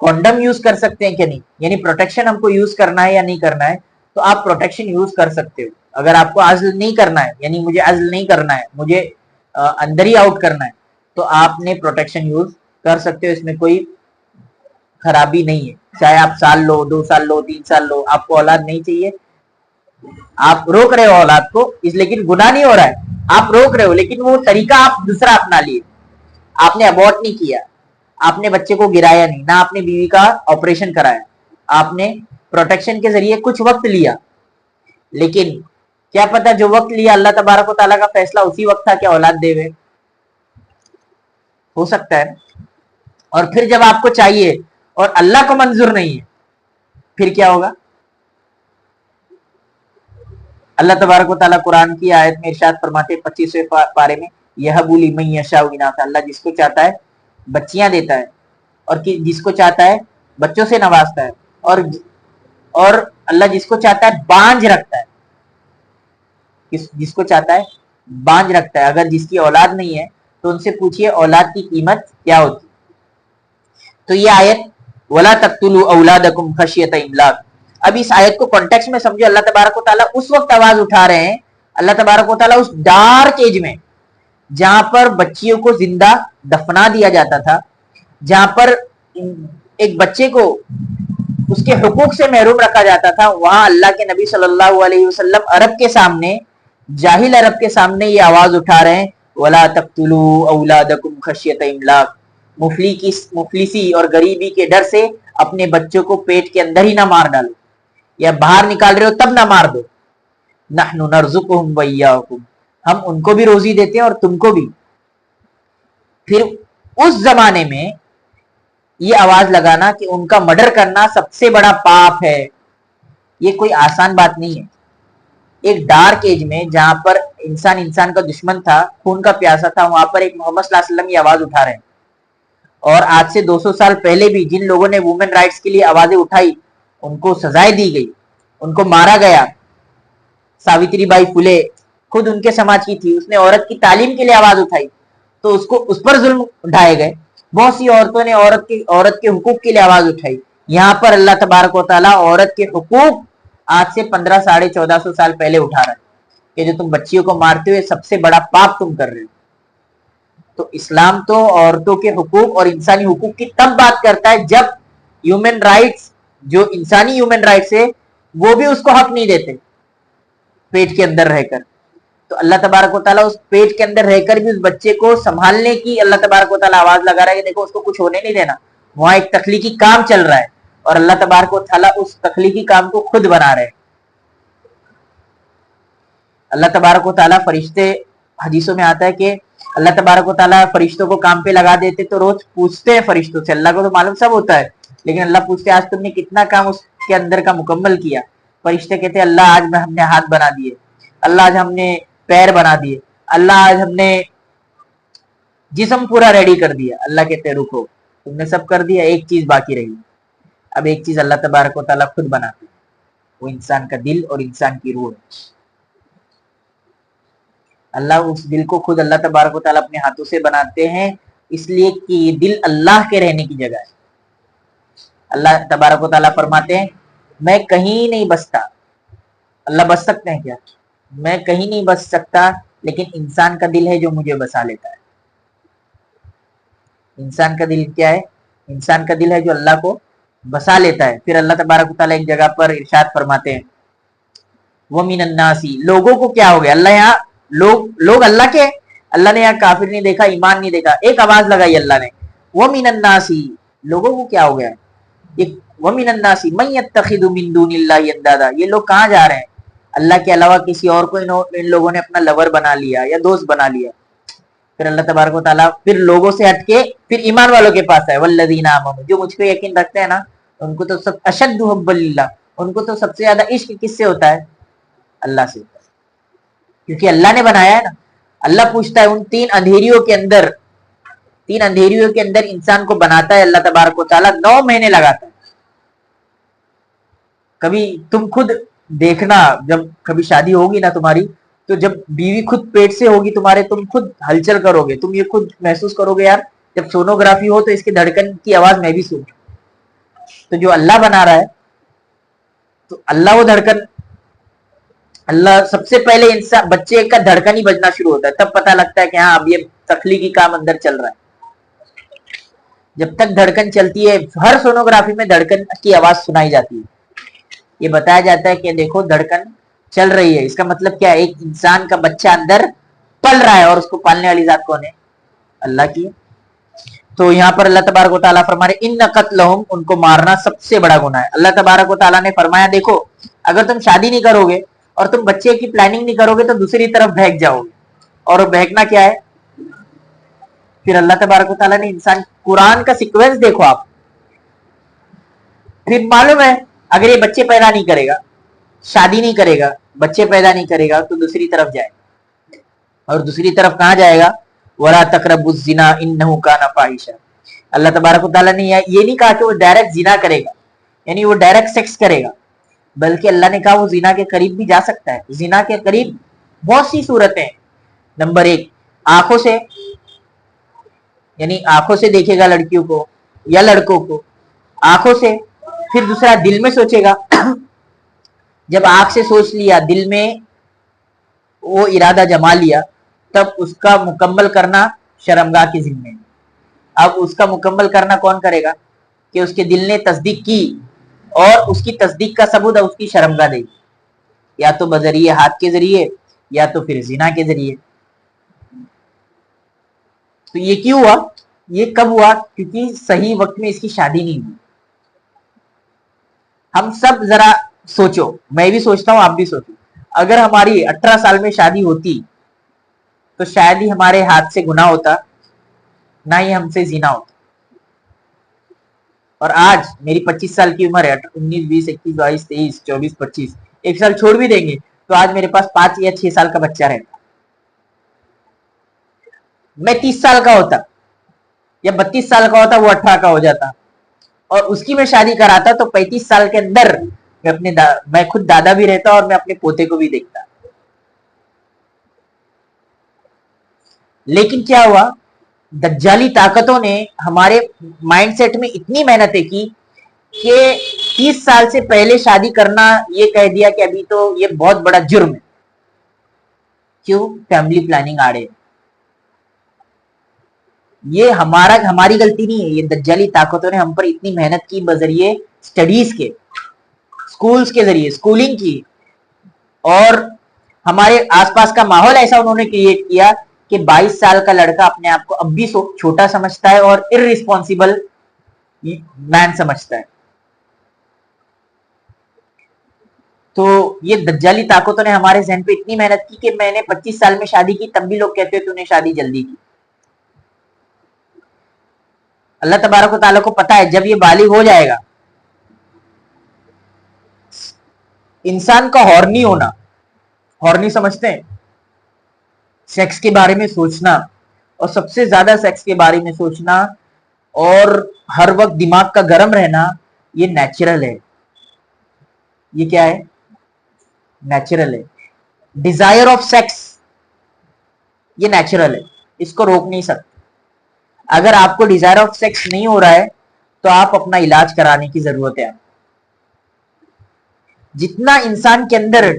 کونڈم یوز کر سکتے ہیں کہ نہیں, یعنی پروٹیکشن ہم کو یوز کرنا ہے یا نہیں کرنا ہے, تو آپ پروٹیکشن یوز کر سکتے ہو. اگر آپ کو عزل نہیں کرنا ہے, یعنی مجھے عزل نہیں کرنا ہے, مجھے اندر ہی آؤٹ کرنا ہے, تو آپ نے پروٹیکشن یوز کر سکتے ہو, اس میں کوئی خرابی نہیں ہے. چاہے آپ سال لو, 2 سال لو, 3 سال لو, آپ کو اولاد نہیں چاہیے, آپ روک رہے ہو اولاد کو, لیکن گناہ نہیں ہو رہا ہے, آپ روک رہے ہو لیکن وہ طریقہ آپ دوسرا اپنا لیے. آپ نے ابورٹ نہیں کیا, آپ نے بچے کو گرایا نہیں, نہ آپ نے بیوی کا آپریشن کرایا, آپ نے پروٹیکشن کے ذریعے کچھ وقت لیا, لیکن کیا پتا جو وقت لیا اللہ تبارک و تعالیٰ کا فیصلہ اسی وقت تھا کہ اولاد دے ہوئے, ہو سکتا ہے. اور پھر جب آپ کو چاہیے اور اللہ کو منظور نہیں ہے, پھر کیا ہوگا؟ اللہ تبارک و تعالیٰ قرآن کی آیت میں ارشاد فرماتے 25ویں پارے میں, یہب لمن یشاء اناثا, اللہ جس کو چاہتا ہے بچیاں دیتا ہے, اور جس کو چاہتا ہے بچوں سے نوازتا ہے, اور اللہ جس کو چاہتا ہے بانجھ رکھتا ہے, جس کو چاہتا ہے بانجھ رکھتا ہے. اگر جس کی اولاد نہیں ہے تو ان سے پوچھئے اولاد کی قیمت کیا ہوتی. تو یہ آیت وَلَا تَقْتُلُوا أَوْلَادَكُمْ خَشْيَةَ إِمْلَاقٍ, اب اس آیت کو کانٹیکسٹ میں سمجھو. اللہ تبارک و تعالیٰ اس وقت آواز اٹھا رہے ہیں, اللہ تبارک و تعالیٰ اس ڈارک ایج میں جہاں پر بچیوں کو زندہ دفنا دیا جاتا تھا, جہاں پر ایک بچے کو اس کے حقوق سے محروم رکھا جاتا تھا, وہاں اللہ کے نبی صلی اللہ علیہ وسلم عرب کے سامنے, جاہل عرب کے سامنے یہ آواز اٹھا رہے ہیں وَلَا تَقْتُلُوا أَوْلَادَكُمْ خَشْيَةَ إِمْلَاقٍ, مفلسی اور غریبی کے ڈر سے اپنے بچوں کو پیٹ کے اندر ہی نہ مار ڈالو, یا باہر نکال رہے ہو تب نہ مار دو. نحن نرزقهم وإياكم, ہم ان کو بھی روزی دیتے ہیں اور تم کو بھی. پھر اس زمانے میں یہ آواز لگانا کہ ان کا مرڈر کرنا سب سے بڑا پاپ ہے, یہ کوئی آسان بات نہیں ہے. ایک ڈارک ایج میں جہاں پر انسان کا دشمن تھا, خون کا پیاسا تھا, وہاں پر ایک محمد صلی اللہ علیہ وسلم یہ آواز اٹھا رہے ہیں, और आज से 200 साल पहले भी जिन लोगों ने वुमेन राइट्स के लिए आवाजें उठाई उनको सजाएं दी गई, उनको मारा गया। सावित्री बाई फुले खुद उनके समाज की थी, उसने औरत की तालीम के लिए आवाज उठाई तो उसको उस पर जुल्म ढाए गए। बहुत सी औरतों ने औरत के हुकूक के लिए आवाज उठाई। यहाँ पर अल्लाह तबारक व तआला औरत के हुकूक आज से 15 साढ़े 1400 साल पहले उठा रहा है कि जो तुम बच्चियों को मारते हुए सबसे बड़ा पाप तुम कर रहे हो। तो इस्लाम तो औरतों के हुकूक और इंसानी हुकूक की तब बात करता है जब ह्यूमन राइट्स, जो इंसानी ह्यूमन राइट्स है, वो भी उसको हक नहीं देते पेट के अंदर रहकर। तो अल्लाह तबारक व तआला उस पेट के अंदर रहकर भी उस बच्चे को संभालने की अल्लाह तबारक व तआला आवाज लगा रहा है कि देखो उसको कुछ होने नहीं देना, वहां एक तख्लीकी काम चल रहा है और अल्लाह तबारक व तआला उस तख्लीकी काम को खुद बना रहे हैं। अल्लाह तबारक व तआला फरिश्ते, हदीसों में आता है कि अल्लाह तबारक व तआला फरिश्तों को काम पे लगा देते तो रोज पूछते हैं फरिश्तों से, अल्लाह को तो मालूम सब होता है, लेकिन अल्लाह पूछते आज तुमने कितना काम उसके अंदर का मुकम्मल किया। फरिश्ते कहते अल्लाह आज हमने हाथ बना दिए, अल्लाह आज हमने पैर बना दिए, अल्लाह आज हमने जिस्म पूरा रेडी कर दिया। अल्लाह कहते रुको, तुमने सब कर दिया, एक चीज बाकी रही। अब एक चीज अल्लाह तबारक व तआला खुद बनाते हैं, वो इंसान का दिल और इंसान की रूह है। अल्लाह उस दिल को खुद अल्लाह तबारक व तआला अपने हाथों से बनाते हैं, इसलिए कि ये दिल अल्लाह के रहने की जगह है। अल्लाह तबारक व तआला फरमाते हैं मैं कहीं नहीं बसता। अल्लाह बस सकते हैं क्या? मैं कहीं नहीं बस सकता, लेकिन इंसान का दिल है जो मुझे बसा लेता है। इंसान का दिल क्या है? इंसान का दिल है जो अल्लाह को बसा लेता है। फिर अल्लाह तबारक व तआला एक जगह पर इरशाद फरमाते हैं वो मिनन नासी, लोगों को क्या हो गया? अल्लाह यहाँ लोग अल्लाह के, अल्लाह ने यहाँ काफिर नहीं देखा, ईमान नहीं देखा, एक आवाज लगाई अल्लाह ने वो मिनन नासी, लोगों को क्या हो गया? ये वो मिनन नासी मन यत्तखिदु मिन दुनिल्लाहि अंदादा, ये लोग कहाँ जा रहे हैं? अल्लाह के अलावा किसी और को इन लोगों ने अपना लवर बना लिया या दोस्त बना लिया। फिर अल्लाह तबारक व तआला फिर लोगों से हटके फिर ईमान वालों के पास है, वल्लज़ीना आमनू, जो मुझ पे यकीन रखते हैं ना, उनको तो सब अशद्दु हुब्बन लिल्लाह, उनको तो सबसे ज्यादा इश्क किससे होता है? अल्लाह से होता है, क्योंकि अल्लाह ने बनाया है ना। अल्लाह पूछता है उन तीन अंधेरियों के अंदर इंसान को बनाता है अल्लाह तबारक व तआला, 9 महीने लगाता है। कभी तुम खुद देखना, जब कभी शादी होगी ना तुम्हारी, तो जब बीवी खुद पेट से होगी तुम्हारे, तुम खुद हलचल करोगे, तुम ये खुद महसूस करोगे यार जब सोनोग्राफी हो तो इसके धड़कन की आवाज मैं भी सुन। तो जो अल्लाह बना रहा है, तो अल्लाह वो धड़कन, अल्लाह सबसे पहले इंसान बच्चे का धड़कन ही बजना शुरू होता है, तब पता लगता है कि हाँ अब ये तख्लीकी काम अंदर चल रहा है। जब तक धड़कन चलती है, हर सोनोग्राफी में धड़कन की आवाज सुनाई जाती है, ये बताया जाता है कि देखो धड़कन चल रही है। इसका मतलब क्या है? एक इंसान का बच्चा अंदर पल रहा है और उसको पालने वाली जात कौन है? अल्लाह की। तो यहाँ पर अल्लाह तबारक व तआला फरमा रहे इन्न कत्लहुम, उनको मारना सबसे बड़ा गुनाह है। अल्लाह तबारक व तआला ने फरमाया देखो अगर तुम शादी नहीं करोगे और तुम बच्चे की प्लानिंग नहीं करोगे तो दूसरी तरफ भाग जाओगे, और भागना क्या है? फिर अल्लाह तबारक व तआला ने इंसान, कुरान का सीक्वेंस देखो आप, फिर मालूम है अगर ये बच्चे पैदा नहीं करेगा, शादी नहीं करेगा, बच्चे पैदा नहीं करेगा, तो दूसरी तरफ जाएगा। और दूसरी तरफ कहां जाएगा? वला तकरबुज जिना इन्नहु काना फाहिशा। अल्लाह तबारक व तआला ने ये नहीं कहा कि वो डायरेक्ट जिना करेगा, यानी वो डायरेक्ट सेक्स करेगा, बल्कि अल्लाह ने कहा वो जिना के करीब भी जा सकता है। जिना के करीब बहुत सी सूरतें। नंबर 1 आंखों से, यानी आंखों से देखेगा लड़कियों को या लड़कों को, आंखों से। फिर दूसरा दिल में सोचेगा जब आंख से सोच लिया, दिल में वो इरादा जमा लिया, तब उसका मुकम्मल करना शर्मगाह के जिम्मे। अब उसका मुकम्मल करना कौन करेगा? कि उसके दिल ने तस्दीक की, और उसकी तस्दीक का सबूत उसकी शर्मगाह देगी, या तो बजरिए हाथ के जरिए या तो फिर जिना के जरिए। तो ये क्यों हुआ? ये कब हुआ? क्योंकि सही वक्त में इसकी शादी नहीं हुई। हम सब जरा सोचो, मैं भी सोचता हूं, आप भी सोचो, अगर हमारी 18 साल में शादी होती तो शायद ही हमारे हाथ से गुनाह होता, ना ही हमसे जिना होता। और आज मेरी 25 साल की उम्र है, 19 20 21 22 23 24 25, एक साल छोड़ भी देंगे तो आज मेरे पास 5 या 6 साल का बच्चा रहता। मैं 30 साल का होता या 32 साल का होता वो 18 का हो जाता, और उसकी मैं शादी कराता तो 35 साल के अंदर मैं खुद दादा भी रहता और मैं अपने पोते को भी देखता। लेकिन क्या हुआ, दज्जाली ताकतों ने हमारे माइंडसेट में इतनी मेहनतें की कि 30 साल से पहले शादी करना ये कह दिया कि अभी तो ये बहुत बड़ा जुर्म है। क्यों? फैमिली प्लानिंग आड़े। ये हमारी गलती नहीं है, ये दज्जाली ताकतों ने हम पर इतनी मेहनत की बजरिए स्टडीज के, स्कूल्स के जरिए स्कूलिंग की, और हमारे आसपास का माहौल ऐसा उन्होंने क्रिएट किया कि 22 साल का लड़का अपने आप को अब भी छोटा समझता है और इररिस्पॉन्सिबल मैन समझता है। तो ये दज्जाली ताकतों ने हमारे जहन पे इतनी मेहनत की कि मैंने 25 साल में शादी की, तब भी लोग कहते हैं तूने शादी जल्दी की। अल्लाह तबारक व तआला को पता है जब ये बालिग हो जाएगा, इंसान का हॉर्नी होना, हॉर्नी समझते हैं, सेक्स के बारे में सोचना, और सबसे ज्यादा सेक्स के बारे में सोचना और हर वक्त दिमाग का गर्म रहना, ये नेचुरल है। ये क्या है? नेचुरल है। डिजायर ऑफ सेक्स ये नेचुरल है, इसको रोक नहीं सकते। अगर आपको डिजायर ऑफ सेक्स नहीं हो रहा है तो आप अपना इलाज कराने की जरूरत है। जितना इंसान के अंदर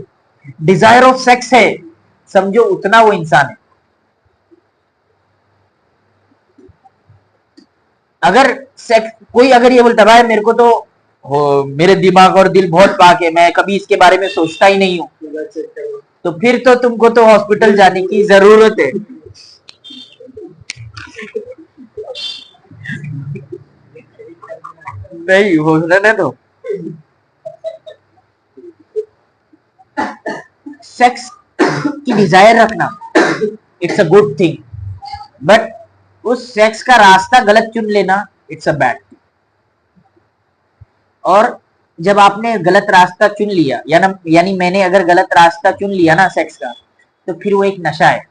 डिजायर ऑफ सेक्स है, समझो उतना वो इंसान है। अगर सेक्स, कोई अगर ये बोलता भाई मेरे को तो मेरे दिमाग और दिल बहुत पाक है, मैं कभी इसके बारे में सोचता ही नहीं हूं, तो फिर तो तुमको तो हॉस्पिटल जाने की जरूरत है। नहीं हो रहने दो। सेक्स की डिजायर रखना it's a good thing, but उस सेक्स का रास्ता गलत चुन लेना इट्स अ बैड थिंग। और जब आपने गलत रास्ता चुन लिया, यानी मैंने अगर गलत रास्ता चुन लिया ना सेक्स का, तो फिर वो एक नशा है।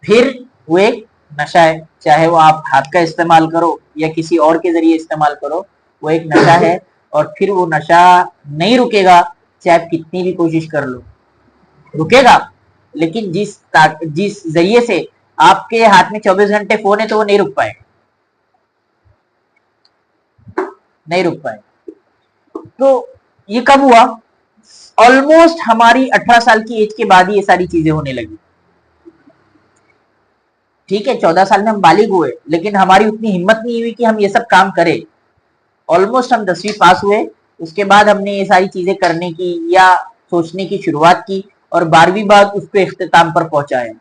फिर वो एक नशा है, चाहे वो आप हाथ का इस्तेमाल करो या किसी और के जरिए इस्तेमाल करो, वो एक नशा है। और फिर वो नशा नहीं रुकेगा, चाहे आप कितनी भी कोशिश कर लो, रुकेगा, लेकिन जिस जरिए से आपके हाथ में 24 घंटे फोन है तो वो नहीं रुक पाएगा, नहीं रुक पाएगा। तो ये कब हुआ? ऑलमोस्ट हमारी 18 साल की एज के बाद ही ये सारी चीजें होने लगी। ठीक है, 14 साल में हम बालिग हुए, लेकिन हमारी उतनी हिम्मत नहीं हुई कि हम ये सब काम करें। ऑलमोस्ट हम 10वीं पास हुए, उसके बाद हमने ये सारी चीजें करने की या सोचने की शुरुआत की, और 12वीं बाद उसको इख्तिताम पर पहुंचाया।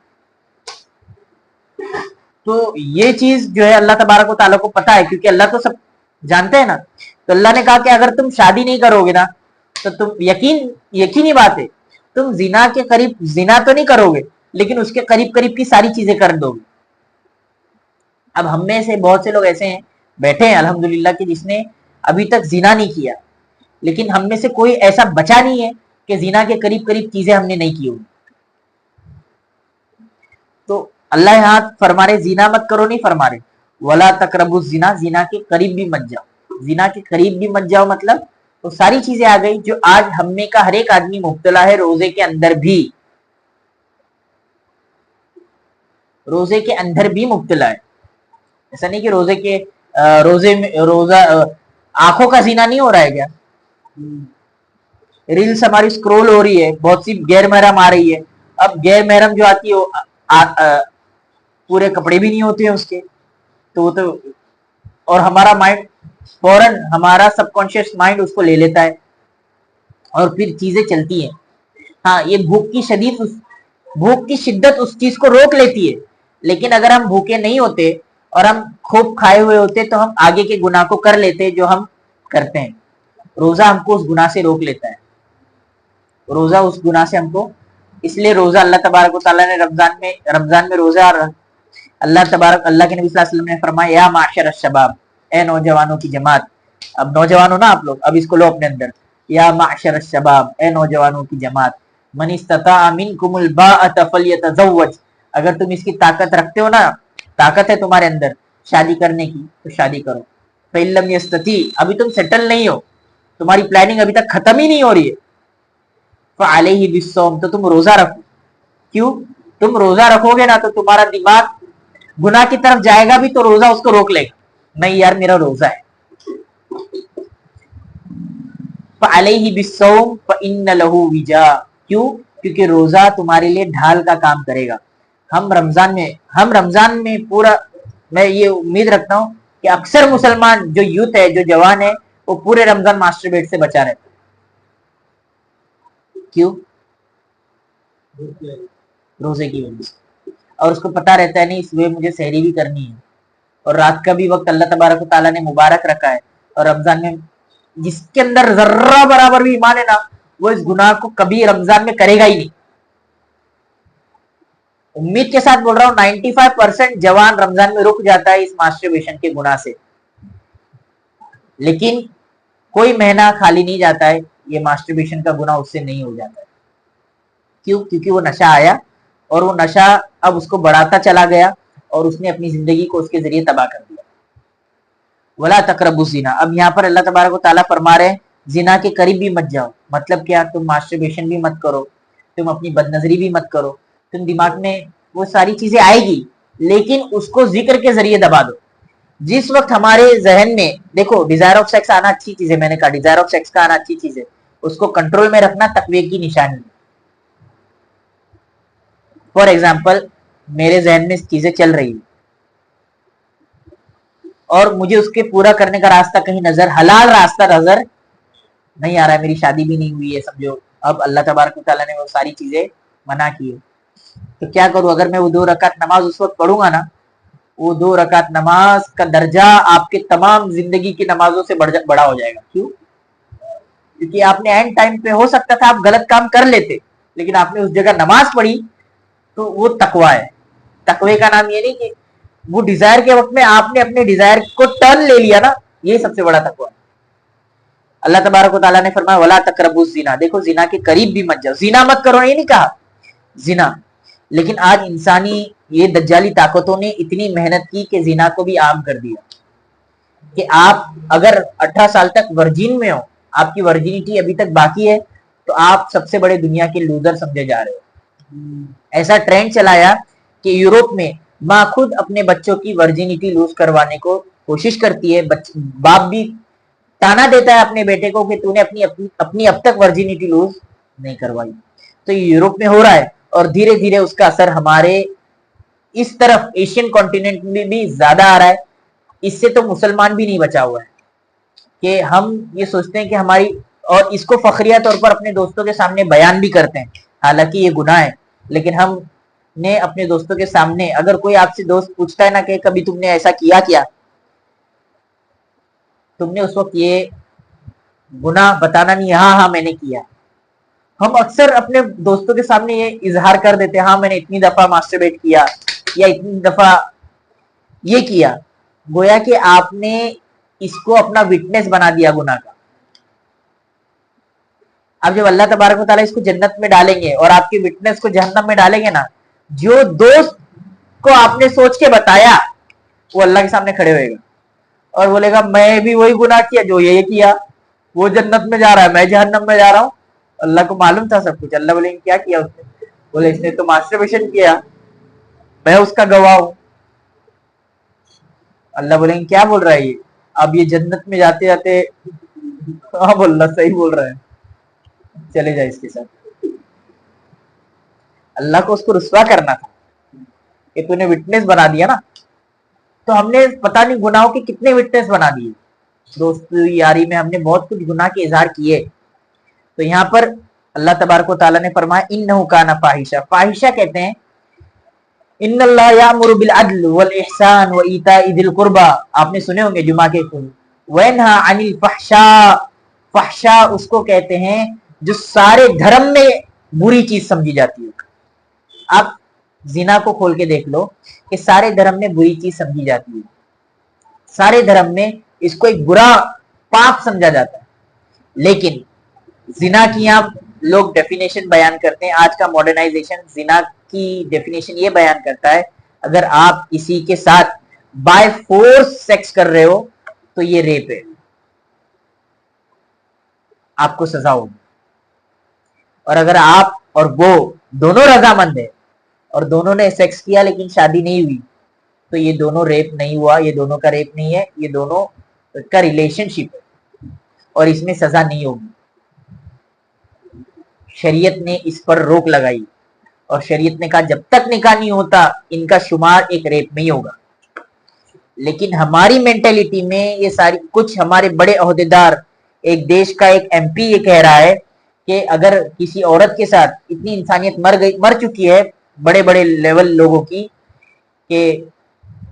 तो ये चीज जो है अल्लाह तबारक व तआला को पता है, क्योंकि अल्लाह तो सब जानते हैं ना। तो अल्लाह ने कहा कि अगर तुम शादी नहीं करोगे ना, तो तुम यकीनी बात है तुम जिना के करीब, जिना तो नहीं करोगे लेकिन उसके करीब करीब की सारी चीजें कर दोगे। अब हम में से बहुत से लोग ऐसे हैं, बैठे हैं अल्हम्दुलिल्लाह कि जिसने अभी तक जिना नहीं किया, लेकिन हम में से कोई ऐसा बचा नहीं है कि जिना के करीब करीब चीजें हमने नहीं की होगी। तो अल्लाह यहाँ फरमा रहे जिना मत करो, नहीं फरमा रहे वला तकरबु जिना, जिना के करीब भी मत जाओ। जिना के करीब भी मत जाओ मतलब तो सारी चीजें आ गई जो आज हम में का हर एक आदमी मुब्तला है, रोजे के अंदर भी, रोजे के अंदर भी मुब्तला है। ऐसा नहीं कि रोजे में रोजा आंखों का जीना नहीं हो रहा है क्या? रील्स हमारी स्क्रॉल हो रही है, बहुत सी गैर महरम आ रही है। अब गैर महरम जो आती है पूरे कपड़े भी नहीं होते हैं उसके, तो वो तो, और हमारा माइंड फौरन, हमारा सबकॉन्शियस माइंड उसको ले लेता है और फिर चीजें चलती हैं। हाँ, ये भूख की शिद्दत उस चीज को रोक लेती है, लेकिन अगर हम भूखे नहीं होते और हम खूब खाए हुए होते तो हम आगे के गुनाह को कर लेते जो हम करते हैं। रोजा हमको उस गुनाह से रोक लेता है, रोजा उस गुनाह से हमको, इसलिए रोजा अल्लाह तबारक व तआला ने रमजान में रोजा, अल्लाह के नबी सल्लल्लाहु अलैहि वसल्लम ने फरमाया या माशर अश-शबाब, ए नौजवानों की जमात। अब नौजवान हो ना आप लोग, अब इसको लो अपने अंदर, या माशर अश-शबाब, ए नौजवानों की जमात, मन इस्तता मिनकुमुल बाअत फलयतज़व्वज, अगर तुम इसकी ताकत रखते हो ना ताकत है तुम्हारे अंदर शादी करने की तो शादी करो। फ़इल्लम यस्तती, अभी तुम सेटल नहीं हो, तुम्हारी प्लानिंग अभी तक खत्म ही नहीं हो रही है, फ़अलैहि बिस्सौम, तो तुम रोजा रखो। क्यों? तुम रोजा रखोगे ना तो तुम्हारा दिमाग गुनाह की तरफ जाएगा भी तो रोजा उसको रोक लेगा, नहीं यार मेरा रोजा है। फ़अलैहि बिस्सौम फ़इन्न लहू विजा, क्यों? क्योंकि रोजा तुम्हारे लिए ढाल का काम करेगा। हम रमजान में पूरा, मैं ये उम्मीद रखता हूँ कि अक्सर मुसलमान जो यूथ है, जो जवान है, वो पूरे रमजान मास्टरबेट से बचा रहता है। क्यों? रोजे की वजह से। और उसको पता रहता है नहीं सुबह मुझे सहरी भी करनी है, और रात का भी वक्त अल्लाह तबारक व तआला ने मुबारक रखा है। और रमजान में जिसके अंदर जर्रा बराबर भी ईमान है ना, वो इस गुनाह को कभी रमजान में करेगा ही नहीं। उम्मीद के साथ बोल रहा हूँ 95% जवान रमजान में रुक जाता है इस मास्टरबेशन के गुनाह से, लेकिन कोई महीना खाली नहीं जाता है ये मास्टरबेशन का गुनाह उससे नहीं हो जाता है। क्यों? क्योंकि वो नशा आया और वो नशा अब उसको बढ़ाता चला गया और उसने अपनी जिंदगी को उसके जरिए तबाह कर दिया। वला तकरबु ज़िना, अब यहाँ पर अल्लाह तबारक व तआला फरमा रहे हैं जिना के करीब भी मत जाओ। मतलब क्या? तुम मास्टरबेशन भी मत करो, तुम अपनी बदनजरी भी मत करो, तुम दिमाग में वो सारी चीजें आएगी लेकिन उसको जिक्र के जरिए दबा दो। जिस वक्त हमारे जहन में, देखो डिजायर ऑफ सेक्स आना अच्छी चीज है, मैंने कहा डिजायर ऑफ सेक्स का आना अच्छी चीज है, उसको कंट्रोल में रखना तकवे की निशानी है। फॉर एग्जाम्पल मेरे जहन में चीजें चल रही है और मुझे उसके पूरा करने का रास्ता कहीं नजर, हलाल रास्ता नजर नहीं आ रहा है, मेरी शादी भी नहीं हुई है समझो, अब अल्लाह तबारक व तआला ने वो सारी चीजें मना की है, तो क्या करूं? अगर मैं वो 2 रकात नमाज उस वक्त पढ़ूंगा ना, वो 2 रकात नमाज का दर्जा आपके तमाम जिंदगी की नमाजों से बड़ा हो जाएगा। क्यों? क्योंकि आपने एंड टाइम पे, हो सकता था आप गलत काम कर लेते लेकिन आपने उस जगह नमाज पढ़ी, तो वो तकवा है। तकवे का नाम ये नहीं कि वो डिजायर के वक्त में आपने अपने डिजायर को टर्न ले लिया ना, ये सबसे बड़ा तकवा है। अल्लाह तबारक व तआला ने फरमाया वला तकरबु ज़िना, देखो जिना के करीब भी मत जाओ। जिना मत करो ये नहीं कहा, जिना। लेकिन आज इंसानी ये दज्जाली ताकतों ने इतनी मेहनत की कि जिना को भी आम कर दिया कि आप अगर 18 साल तक वर्जिन में हो, आपकी वर्जिनिटी अभी तक बाकी है, तो आप सबसे बड़े दुनिया के लूजर समझे जा रहे हो। ऐसा ट्रेंड चलाया कि यूरोप में माँ खुद अपने बच्चों की वर्जिनिटी लूज करवाने को कोशिश करती है। बाप भी ताना देता है अपने बेटे को कि तूने अपनी अब तक वर्जिनिटी लूज नहीं करवाई। तो यूरोप में हो रहा है और धीरे धीरे उसका असर हमारे इस तरफ एशियन कॉन्टिनेंट में भी ज्यादा आ रहा है। इससे तो मुसलमान भी नहीं बचा हुआ है कि हम ये सोचते हैं कि हमारी, और इसको फखरिया तौर पर अपने दोस्तों के सामने बयान भी करते हैं, हालांकि ये गुनाह है, लेकिन हमने अपने दोस्तों के सामने, अगर कोई आपसे दोस्त पूछता है ना कि कभी तुमने ऐसा किया क्या, तुमने उस वक्त ये गुनाह बताना नहीं, हाँ हाँ मैंने किया। हम अक्सर अपने दोस्तों के सामने ये इजहार कर देते हैं, हाँ मैंने इतनी दफा मास्टरबेट किया या इतनी दफा ये किया, गोया कि आपने इसको अपना विटनेस बना दिया गुनाह का। अब जब अल्लाह तबारक व तआला इसको जन्नत में डालेंगे और आपके विटनेस को जहन्नम में डालेंगे ना, जो दोस्त को आपने सोच के बताया वो अल्लाह के सामने खड़े होएगा और बोलेगा मैं भी वही गुनाह किया जो ये किया, वो जन्नत में जा रहा है मैं जहन्नम में जा रहा हूँ। अल्लाह को मालूम था सब कुछ। अल्लाह बोलेंगे क्या किया उसने? बोले इसने तो मास्टरबेशन किया, मैं उसका गवाह हूं। अल्लाह बोलेंगे क्या बोल रहा है ये? अब ये जन्नत में जाते जाते, हाँ बोल रहा, सही बोल रहा है, चले जाए इसके साथ। अल्लाह को उसको रुस्वा करना था कि तूने विटनेस बना दिया ना। तो हमने पता नहीं गुनाहों के कितने विटनेस बना दिए, दोस्ती यारी में हमने बहुत कुछ गुनाह के इजहार किए। तो यहाँ पर अल्लाह तबारक व तआला ने फरमाया इन्नहु काना फाहिशा। फाहिशा कहते हैं इन्नल्लाह यामुरु बिल अद्ल वल इहसान व ईताई दिल कुर्बा, आपने सुने होंगे जुमा के खुल। वयनहा अनिल फहशा, फहशा उसको कहते हैं जो सारे धर्म में बुरी चीज समझी जाती है। आप जिना को खोल के देख लो कि सारे धर्म में बुरी चीज समझी जाती है, सारे धर्म में इसको एक बुरा पाप समझा जाता है। लेकिन जिना की यहाँ लोग डेफिनेशन बयान करते हैं। आज का मॉडर्नाइजेशन जिना की डेफिनेशन ये बयान करता है اگر آپ کسی کے ساتھ بائی فورس سیکس کر رہے ہو تو یہ ریپ ہے, آپ کو سزا ہوگی. اور اگر آپ اور وہ دونوں رضامند ہیں اور دونوں نے سیکس کیا لیکن شادی نہیں ہوئی تو یہ دونوں ریپ نہیں ہوا, یہ دونوں کا ریپ نہیں ہے, یہ دونوں کا ریلیشن شپ ہے اور اس میں سزا نہیں ہوگی. شریعت نے اس پر روک لگائی اور شریعت نے کہا جب تک نکاح نہیں ہوتا ان کا شمار ایک ریپ میں ہی ہوگا. لیکن ہماری مینٹلٹی میں یہ ساری کچھ ہمارے بڑے عہدیدار, ایک دیش کا ایک ایم پی یہ کہہ رہا ہے کہ اگر کسی عورت کے ساتھ اتنی انسانیت مر چکی ہے بڑے بڑے لیول لوگوں کی, کہ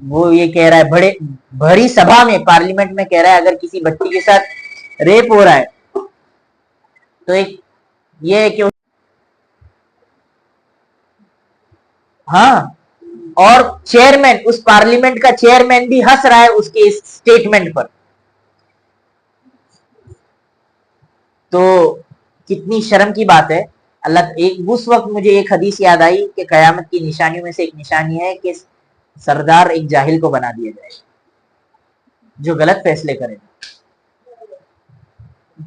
وہ یہ کہہ رہا ہے بڑے بھری سبھا میں پارلیمنٹ میں کہہ رہا ہے اگر کسی بچی کے ساتھ ریپ ہو رہا ہے تو ایک یہ ہے کہ ہاں, اور چیئرمین اس پارلیمنٹ کا چیئرمین بھی ہنس رہا ہے اس کے اس سٹیٹمنٹ پر. تو کتنی شرم کی بات ہے. اللہ ایک اس وقت مجھے ایک حدیث یاد آئی کہ قیامت کی نشانیوں میں سے ایک نشانی ہے کہ سردار ایک جاہل کو بنا دیا جائے جو غلط فیصلے کرے.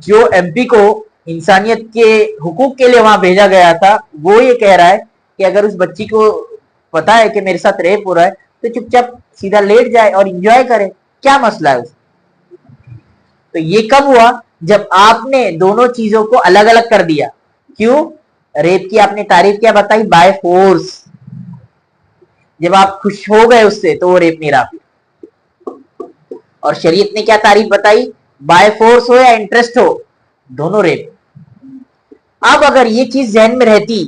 جو ایم پی کو انسانیت کے حقوق کے لیے وہاں بھیجا گیا تھا وہ یہ کہہ رہا ہے کہ اگر اس بچی کو پتا ہے کہ میرے ساتھ ریپ ہو رہا ہے تو چپ چاپ سیدھا لیٹ جائے اور انجوائے کرے, کیا مسئلہ ہے اس. تو یہ کب ہوا جب آپ نے دونوں چیزوں کو الگ الگ کر دیا. کیوں؟ ریپ کی آپ نے تعریف کیا بتائی, بائی فورس. جب آپ خوش ہو گئے اس سے تو وہ ریپ نہیں رہا. اور شریعت نے کیا تعریف بتائی, بائی فورس ہو یا انٹرسٹ ہو دونوں ریپ. اب اگر یہ چیز ذہن میں رہتی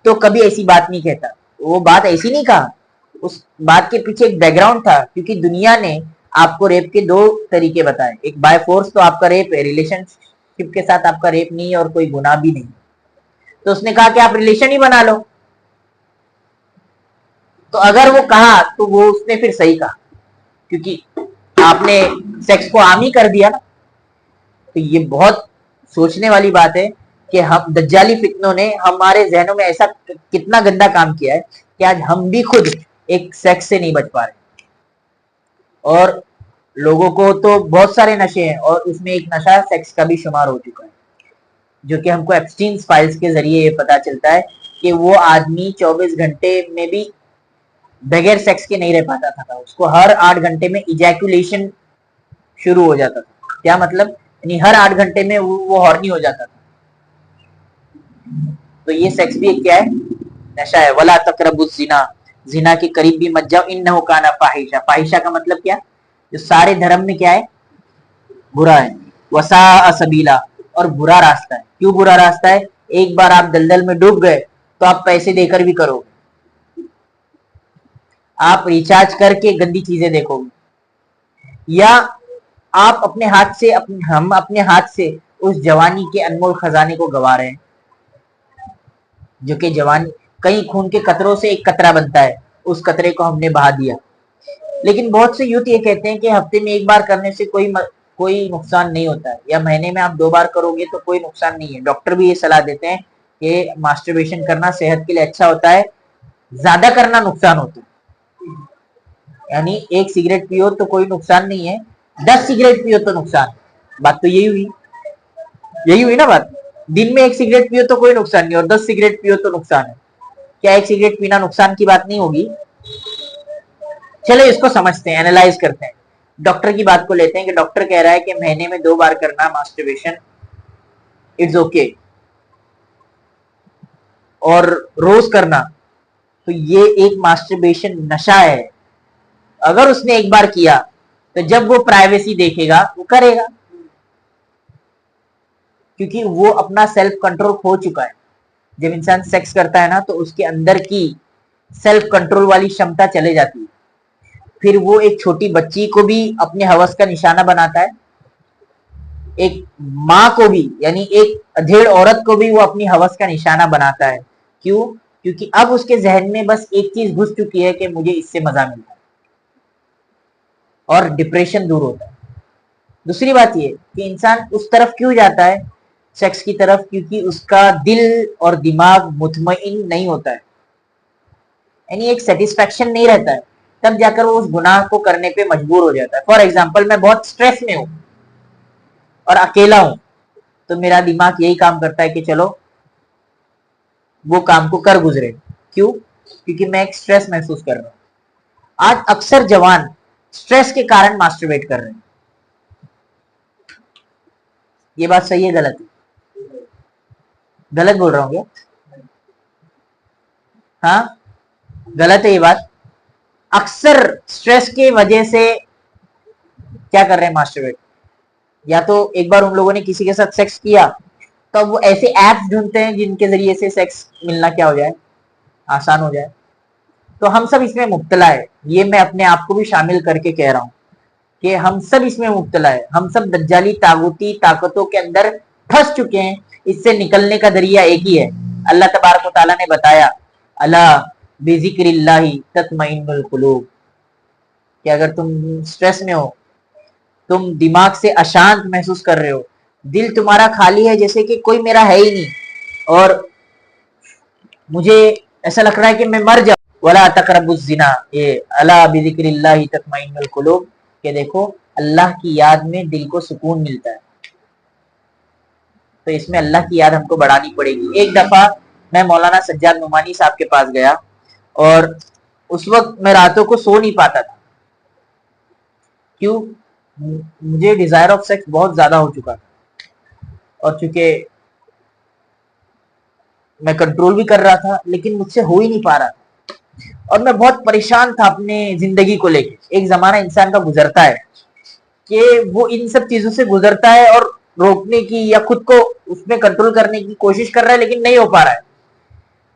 تو کبھی ایسی بات نہیں کہتا. وہ بات ایسی نہیں کہا, اس بات کے پیچھے ایک بیک گراؤنڈ تھا, کیونکہ دنیا نے آپ کو ریپ کے دو طریقے بتائے. ایک بائی فورس تو آپ کا ریپ ہے, ریلیشن شپ کے ساتھ آپ کا ریپ نہیں ہے اور کوئی گناہ بھی نہیں. تو اس نے کہا کہ آپ ریلیشن ہی بنا لو. تو اگر وہ کہا تو وہ اس نے پھر صحیح کہا, کیونکہ آپ نے سیکس کو عام ہی کر دیا نا. تو یہ بہت سوچنے والی بات ہے کہ ہم دجالی فتنوں نے ہمارے ذہنوں میں ایسا کتنا گندا کام کیا ہے کہ آج ہم بھی خود ایک سیکس سے نہیں بچ پا رہے. اور لوگوں کو تو بہت سارے نشے ہیں اور اس میں ایک نشہ سیکس کا بھی شمار ہو چکا ہے, جو کہ ہم کو ایپسٹین فائلز کے ذریعے یہ پتا چلتا ہے کہ وہ آدمی 24 گھنٹے میں بھی بغیر سیکس کے نہیں رہ پاتا تھا. اس کو ہر 8 گھنٹے میں ایجیکولیشن شروع ہو جاتا تھا. کیا مطلب؟ یعنی ہر 8 گھنٹے میں وہ ہارنی ہو جاتا تھا. تو یہ سیکس بھی کیا ہے؟ نشہ ہے. ولا تقربوا الزنا, زنا کے قریب بھی مت جاؤ, انہ کان فاحشہ. فاحشہ کا مطلب کیا؟ جو سارے دھرم میں کیا ہے؟ برا ہے. وساء سبیلا, اور برا راستہ ہے. کیوں برا راستہ ہے؟ ایک بار آپ دلدل میں ڈوب گئے تو آپ پیسے دے کر بھی کرو گے, آپ ریچارج کر کے گندی چیزیں دیکھو گے, یا آپ اپنے ہاتھ سے ہم اپنے ہاتھ سے اس جوانی کے انمول خزانے کو گوا رہے ہیں, جو کہ جوانی کئی خون کے قطروں سے ایک قطرہ بنتا ہے, اس قطرے کو ہم نے بہا دیا. لیکن بہت سے یوتھ یہ کہتے ہیں کہ ہفتے میں ایک بار کرنے سے کوئی نقصان نہیں ہوتا ہے, یا مہینے میں آپ 2 بار کرو گے تو کوئی نقصان نہیں ہے. ڈاکٹر بھی یہ صلاح دیتے ہیں کہ ماسٹربیشن کرنا صحت کے لیے اچھا ہوتا ہے, زیادہ کرنا نقصان ہوتا ہے. یعنی 1 سگریٹ پیو تو کوئی نقصان نہیں ہے, 10 سگریٹ پیو تو نقصان. بات تو یہی ہوئی نا بات. دن میں 1 سگریٹ پیو تو کوئی نقصان نہیں اور 10 سگریٹ پیو تو نقصان ہے. کیا 1 سگریٹ پینا نقصان کی بات نہیں ہوگی؟ چلے اس کو سمجھتے ہیں, اینالائز کرتے ہیں. ڈاکٹر کی بات کو لیتے ہیں کہ ڈاکٹر کہہ رہا ہے کہ مہینے میں 2 بار کرنا ماسٹربیشن اٹس اوکے, اور روز کرنا تو یہ ایک ماسٹربیشن نشہ ہے. اگر اس نے ایک بار کیا تو جب وہ پرائیویسی دیکھے گا وہ کرے گا, کیونکہ وہ اپنا سیلف کنٹرول کھو چکا ہے. جب انسان سیکس کرتا ہے نا تو اس کے اندر کی سیلف کنٹرول والی شمتا چلے جاتی ہے. پھر وہ ایک چھوٹی بچی کو بھی اپنے ہوس کا نشانہ بناتا ہے, ایک ماں کو بھی, یعنی ایک ادھیڑ عورت کو بھی وہ اپنی ہوس کا نشانہ بناتا ہے. کیوں؟ کیونکہ اب اس کے ذہن میں بس ایک چیز گھس چکی ہے کہ مجھے اس سے مزہ ملتا ہے, اور ڈپریشن دور ہوتا ہے. دوسری بات یہ کہ انسان اس طرف کیوں جاتا ہے سیکس کی طرف, کیونکہ اس کا دل اور دماغ مطمئن نہیں ہوتا ہے. यानी एक सेटिस्फेक्शन नहीं रहता है, तब जाकर वो उस गुनाह को करने पे मजबूर हो जाता है। फॉर एग्जाम्पल, मैं बहुत स्ट्रेस में हूं और अकेला हूं, तो मेरा दिमाग यही काम करता है कि चलो वो काम को कर गुजरे। क्यों? क्योंकि मैं एक स्ट्रेस महसूस कर रहा हूं। आज अक्सर जवान स्ट्रेस के कारण मास्टरबेट कर रहे हैं। ये बात सही है गलत है? गलत बोल रहा हूँ क्या? हाँ, गलत है ये बात। अक्सर स्ट्रेस की वजह से क्या कर रहे हैं? मास्टरबेट। या तो एक बार उन लोगों ने किसी के साथ सेक्स किया, तो अब वो ऐसे ऐप्स ढूंढते हैं जिनके जरिए से सेक्स मिलना क्या हो जाए, आसान हो जाए। तो हम सब इसमें मुब्तला है। ये मैं अपने आप को भी शामिल करके कह रहा हूं कि हम सब इसमें मुब्तला है। हम सब दज्जाली तागुती ताकतों के अंदर फंस चुके हैं। इससे निकलने का जरिया एक ही है। अल्लाह तबारक व तआला ने बताया, अला बिज़िक्रिल्लाहि तत्मइन्नुल कुलूब, कि अगर तुम स्ट्रेस में हो, तुम दिमाग से अशांत महसूस कर रहे हो, दिल तुम्हारा खाली है, जैसे कि कोई मेरा है ही नहीं, और मुझे ऐसा लग रहा है कि मैं मर जाऊं, वला तकरबुज जिना, ये अला बिज़िक्रिल्लाहि तत्मइन्नुल कुलूब, कि देखो अल्लाह की याद में दिल को सुकून मिलता है। तो इसमें अल्लाह की याद हमको बढ़ानी पड़ेगी। एक दफा मैं मौलाना सज्जाद नुमानी साहब के पास गया, और उस वक्त मैं रातों को सो नहीं पाता था। क्यों? मुझे डिजायर ऑफ सेक्स बहुत ज्यादा हो चुका था, और चूंकि मैं कंट्रोल भी कर रहा था, लेकिन मुझसे हो ही नहीं पा रहा था, और मैं बहुत परेशान था अपने जिंदगी को लेके। एक जमाना इंसान का गुजरता है कि वो इन सब चीजों से गुजरता है, और रोकने की या खुद को उसमें कंट्रोल करने की कोशिश कर रहा है, लेकिन नहीं हो पा रहा है।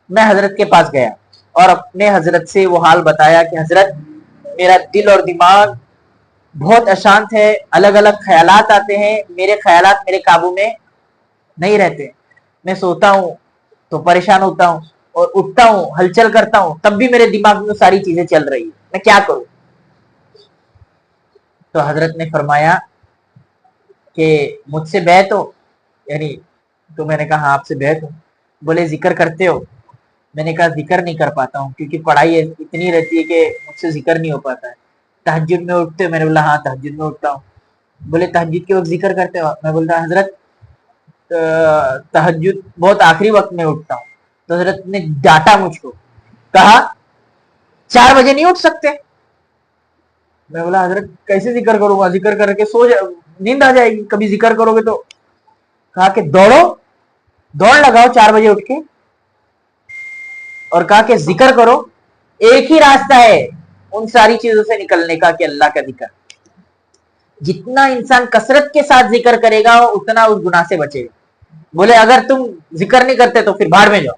मैं हजरत के पास गया और अपने हजरत से वो हाल बताया कि हजरत, मेरा दिल और दिमाग बहुत अशांत है, अलग अलग ख्यालात आते हैं, मेरे ख्यालात मेरे काबू में नहीं रहते। मैं सोता हूँ तो परेशान होता हूँ, और उठता हूँ, हलचल करता हूँ, तब भी मेरे दिमाग में सारी चीजें चल रही है, मैं क्या करूं? तो हजरत ने फरमाया कि मुझसे बैत हो, यानी, तो मैंने कहा हाँ, आपसे बैत हो। बोले जिक्र करते हो? मैंने कहा जिक्र नहीं कर पाता हूँ, क्योंकि पढ़ाई इतनी रहती है कि मुझसे जिक्र नहीं हो पाता है। तहज्जुद में उठते हो? मैंने बोला हाँ, तहज्जुद में उठता हूँ। बोले तहज्जुद के वक्त जिक्र करते हो? मैं बोल रहा हजरत, तहज्जुद बहुत आखिरी वक्त में उठता हूँ। तो हजरत ने डांटा मुझको, कहा 4 बजे नहीं उठ सकते? मैं बोला हजरत कैसे जिक्र करूंगा, जिक्र करके नींद आ जाएगी, कभी जिक्र करोगे तो। कहा कि दौड़ो, दौड़ लगाओ 4 बजे उठ के, और कहा कि जिक्र करो। एक ही रास्ता है उन सारी चीजों से निकलने का, कि अल्लाह का जिक्र। जितना इंसान कसरत के साथ जिक्र करेगा, उतना उस गुनाह से बचेगा। बोले अगर तुम जिक्र नहीं करते तो फिर भाड़ में जाओ,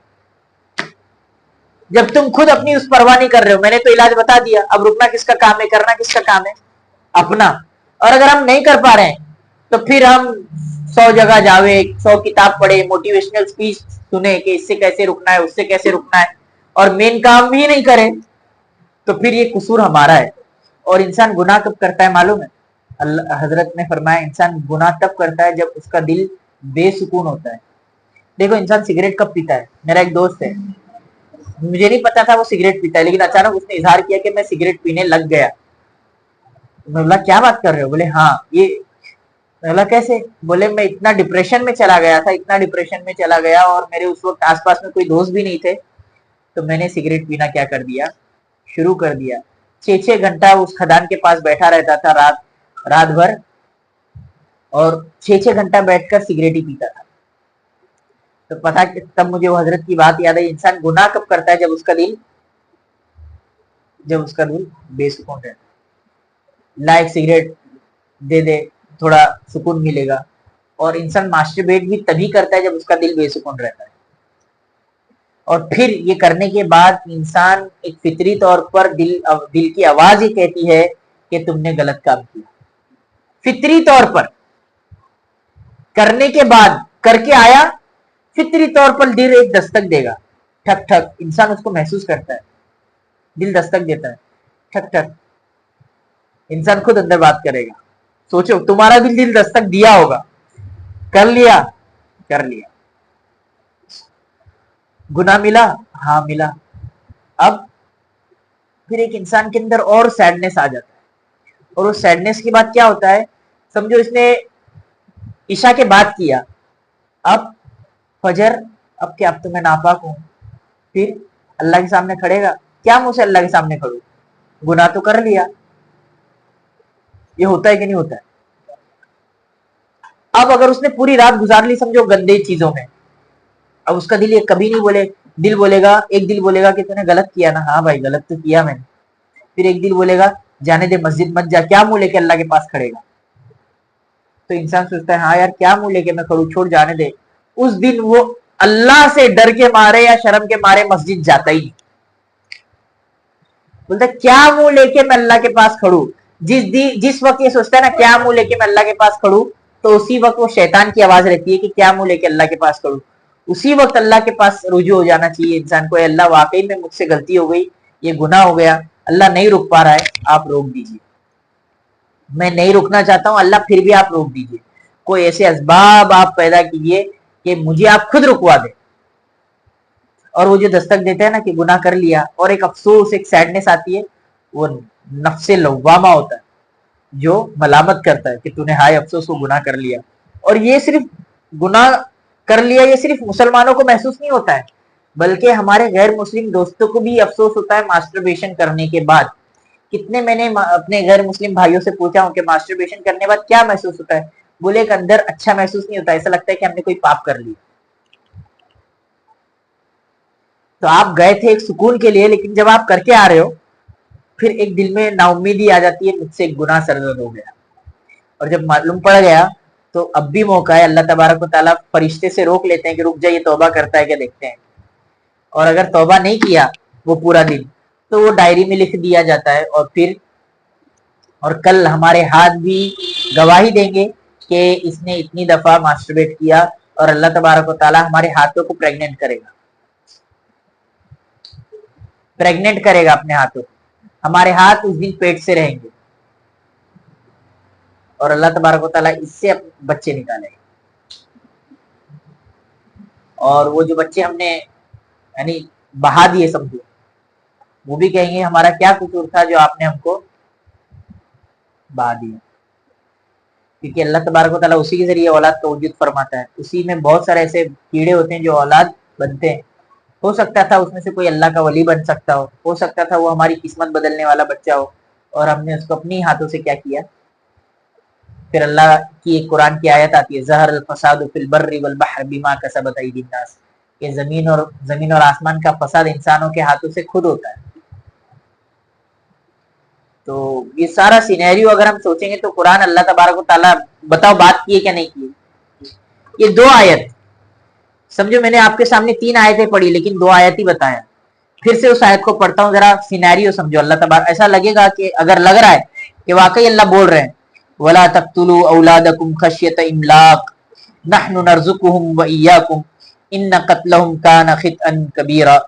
जब तुम खुद अपनी उस परवाह नहीं कर रहे हो। मैंने तो इलाज बता दिया, अब रुकना किसका काम है, करना किसका काम है? अपना। और अगर हम नहीं कर पा रहे हैं, तो फिर हम 100 जगह जावे, 100 किताब पढ़े, मोटिवेशनल स्पीच सुने कि इससे कैसे रुकना है, उससे कैसे रुकना है, और मेन काम भी नहीं करे, तो फिर ये कसूर हमारा है। और इंसान गुनाह कब करता है मालूम है? हजरत ने फरमाया, इंसान गुनाह तब करता है जब उसका दिल बेसुकून होता है। देखो, इंसान सिगरेट कब पीता है? मेरा एक दोस्त है, मुझे नहीं पता था वो सिगरेट पीता है, लेकिन अचानक उसने इजहार किया कि मैं सिगरेट पीने लग गया। मैं बोला क्या बात कर रहे हो? बोले हाँ ये। मैं बोला कैसे? बोले मैं इतना डिप्रेशन में चला गया था, इतना डिप्रेशन में चला गया, और मेरे उस वक्त आसपास में कोई दोस्त भी नहीं थे, तो मैंने सिगरेट पीना क्या कर दिया, शुरू कर दिया। 6-6 घंटा उस खदान के पास बैठा रहता था, रात रात भर, और 6-6 घंटा बैठकर सिगरेट ही पीता था। तो पता, तब मुझे वो हजरत की बात याद आई, इंसान गुनाह कब करता है? जब उसका दिल बेसुकून रहता है। लाइक सिगरेट दे दे, थोड़ा सुकून मिलेगा। और इंसान मास्टरबेट भी तभी करता है जब उसका दिल बेसुकून रहता है। और फिर ये करने के बाद इंसान एक फितरी तौर पर दिल की आवाज ये कहती है कि तुमने गलत काम किया। फितरी तौर पर करने के बाद, करके आया, फितरी तौर पर दिल एक दस्तक देगा, ठक ठक, इंसान उसको महसूस करता है, दिल दस्तक देता है, ठक ठक। इंसान खुद अंदर बात करेगा। सोचो, तुम्हारा भी दिल दस्तक दिया होगा, कर लिया, कर लिया। गुनाह मिला, हाँ मिला। अब फिर एक इंसान के अंदर और सैडनेस आ जाता है, और उस सैडनेस के बाद क्या होता है, समझो इसने ईशा के बाद किया, अब फजर, अब क्या, अब तो मैं नापाक हूं, फिर अल्लाह के सामने खड़ेगा, क्या मुंह से अल्लाह के सामने खड़ू, गुनाह तो कर लिया। ये होता है कि नहीं होता है? अब अगर उसने पूरी रात गुजार ली समझो गंदे चीजों में, अब उसका दिल ये कभी नहीं बोले, दिल बोलेगा, एक दिल बोलेगा कि तूने गलत किया ना, हाँ भाई गलत तो किया मैंने, फिर एक दिल बोलेगा जाने दे मस्जिद मत जा, क्या मुंह लेके अल्लाह के पास खड़ेगा। तो इंसान सोचता है हाँ यार क्या मुंह लेके मैं खड़ू, छोड़ जाने दे। उस दिन वो अल्लाह से डर के मारे या शर्म के मारे मस्जिद जाता ही नहीं, बोलता क्या मुंह लेके मैं अल्लाह के पास खड़ू। जिस वक्त ये सोचता है ना क्या मुंह लेके मैं अल्लाह के पास खड़ू, तो उसी वक्त वो शैतान की आवाज रहती है कि क्या मुंह लेके अल्लाह के पास खड़ू। उसी वक्त अल्लाह के पास रुजू हो जाना चाहिए इंसान को, अल्लाह वाकई में मुझसे गलती हो गई, ये गुनाह हो गया, अल्लाह नहीं रुक पा रहा है, आप रोक दीजिए, मैं नहीं रुकना चाहता हूं अल्लाह फिर भी आप रोक दीजिए, कोई ऐसे असबाब आप पैदा कीजिए कि मुझे आप खुद रुकवा दे। और वो जो दस्तक देते हैं ना कि गुनाह कर लिया, और एक अफसोस एक सैडनेस आती है, वो नफ्से लव्वामा होता है जो मलामत करता है कि तूने हाय अफसोस वो गुनाह कर लिया। और ये सिर्फ गुनाह कर लिया ये सिर्फ मुसलमानों को महसूस नहीं होता है, बल्कि हमारे गैर मुस्लिम दोस्तों को भी अफसोस होता है मास्टरबेशन करने के बाद। कितने मैंने अपने गैर मुस्लिम भाइयों से पूछा हूं कि मास्टरबेशन करने के बाद क्या महसूस होता है, बोले एक अंदर अच्छा महसूस नहीं होता, ऐसा लगता है कि हमने कोई पाप कर लिया। तो आप गए थे एक सुकून के लिए, लेकिन जब आप करके आ रहे हो फिर एक दिल में नाउमीदी आ जाती है, मुझसे एक गुनाह सरजद हो गया। और जब मालूम पड़ गया तो अब भी मौका है, अल्लाह तबारक व तआला फरिश्ते से रोक लेते हैं कि रुक जाइए तौबा करता है क्या देखते हैं। और अगर तौबा नहीं किया वो पूरा दिन, तो वो डायरी में लिख दिया जाता है, और फिर और कल हमारे हाथ भी गवाही देंगे कि इसने इतनी दफा मास्टरबेट किया, और अल्लाह तबारक व तआला हमारे हाथों को प्रेग्नेंट करेगा, प्रेग्नेंट करेगा अपने हाथों, हमारे हाथ उस दिन पेट से रहेंगे, और अल्लाह तबारक व तआला इससे बच्चे निकालेगा। और वो जो बच्चे हमने यानी बहा दिए समझो, वो भी कहेंगे हमारा क्या कसूर था जो आपने हमको बहा दिया, क्योंकि अल्लाह तबारक व तआला उसी के जरिए औलाद का वजूद फरमाता है। उसी में बहुत सारे ऐसे कीड़े होते हैं जो औलाद बनते हैं। हो सकता था उसमें से कोई अल्लाह का वली बन सकता हो सकता था वो हमारी किस्मत बदलने वाला बच्चा हो, और हमने उसको अपनी हाथों से क्या किया। फिर अल्लाह की एक कुरान की आयत आती है, ज़हर अल फसाद फिल बर्रि वल बहर बिमा कसबत अयदीन नास, कि जमीन और आसमान का फसाद इंसानों के हाथों से खुद होता है। तो ये सारा सिनेरियो अगर हम सोचेंगे तो कुरान अल्लाह तबारक व तआला बताओ बात की है क्या नहीं की। ये दो आयत समझो, मैंने आपके सामने तीन आयतें पढ़ी लेकिन दो आयत ही बताया। फिर से उस आयत को पढ़ता हूँ, जरा सिनेरियो समझो। अल्लाह तबारक, ऐसा लगेगा कि अगर लग रहा है कि वाकई अल्लाह बोल रहे हैं, वला तक्तुलू औलादकुम खश्यत इमलाक नहनु नरजुकुहुम व इय्याकुम इन्न कत्लहुम कान खितअन कबीरा।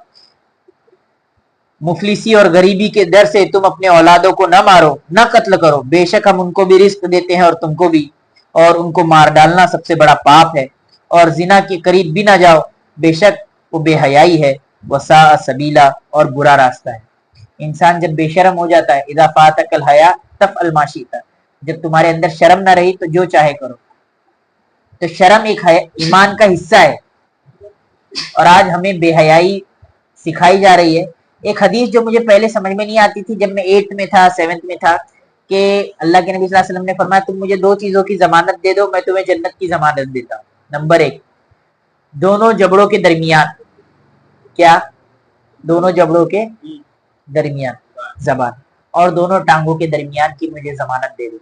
मुफलिसी और गरीबी के डर से तुम अपने औलादों को न मारो, न कत्ल करो, बेशक हम उनको भी रिस्क देते हैं और तुमको भी, और उनको मार डालना सबसे बड़ा पाप है, और जिना के करीब भी ना जाओ, बेशक वो बेहयाई है, वसा सबीला और बुरा रास्ता है। इंसान जब बेशरम हो जाता है, इदा फातकल हया तफ अलमाशीता, जब तुम्हारे अंदर शर्म ना रही तो जो चाहे करो। तो शर्म एक ईमान का हिस्सा है, और आज हमें बेहयाई सिखाई जा रही है। एक हदीस जो मुझे पहले समझ में नहीं आती थी जब मैं 8th में था 7th में था, कि अल्लाह के नबी सल्लल्लाहु अलैहि वसल्लम ने फरमाया तुम मुझे दो चीजों की जमानत दे दो, मैं तुम्हें जन्नत की जमानत देता हूँ। नंबर एक, दोनों जबड़ों के दरमियान, क्या, दोनों जबड़ों के दरमियान जबान, और दोनों टांगों के दरमियान की मुझे जमानत दे दो।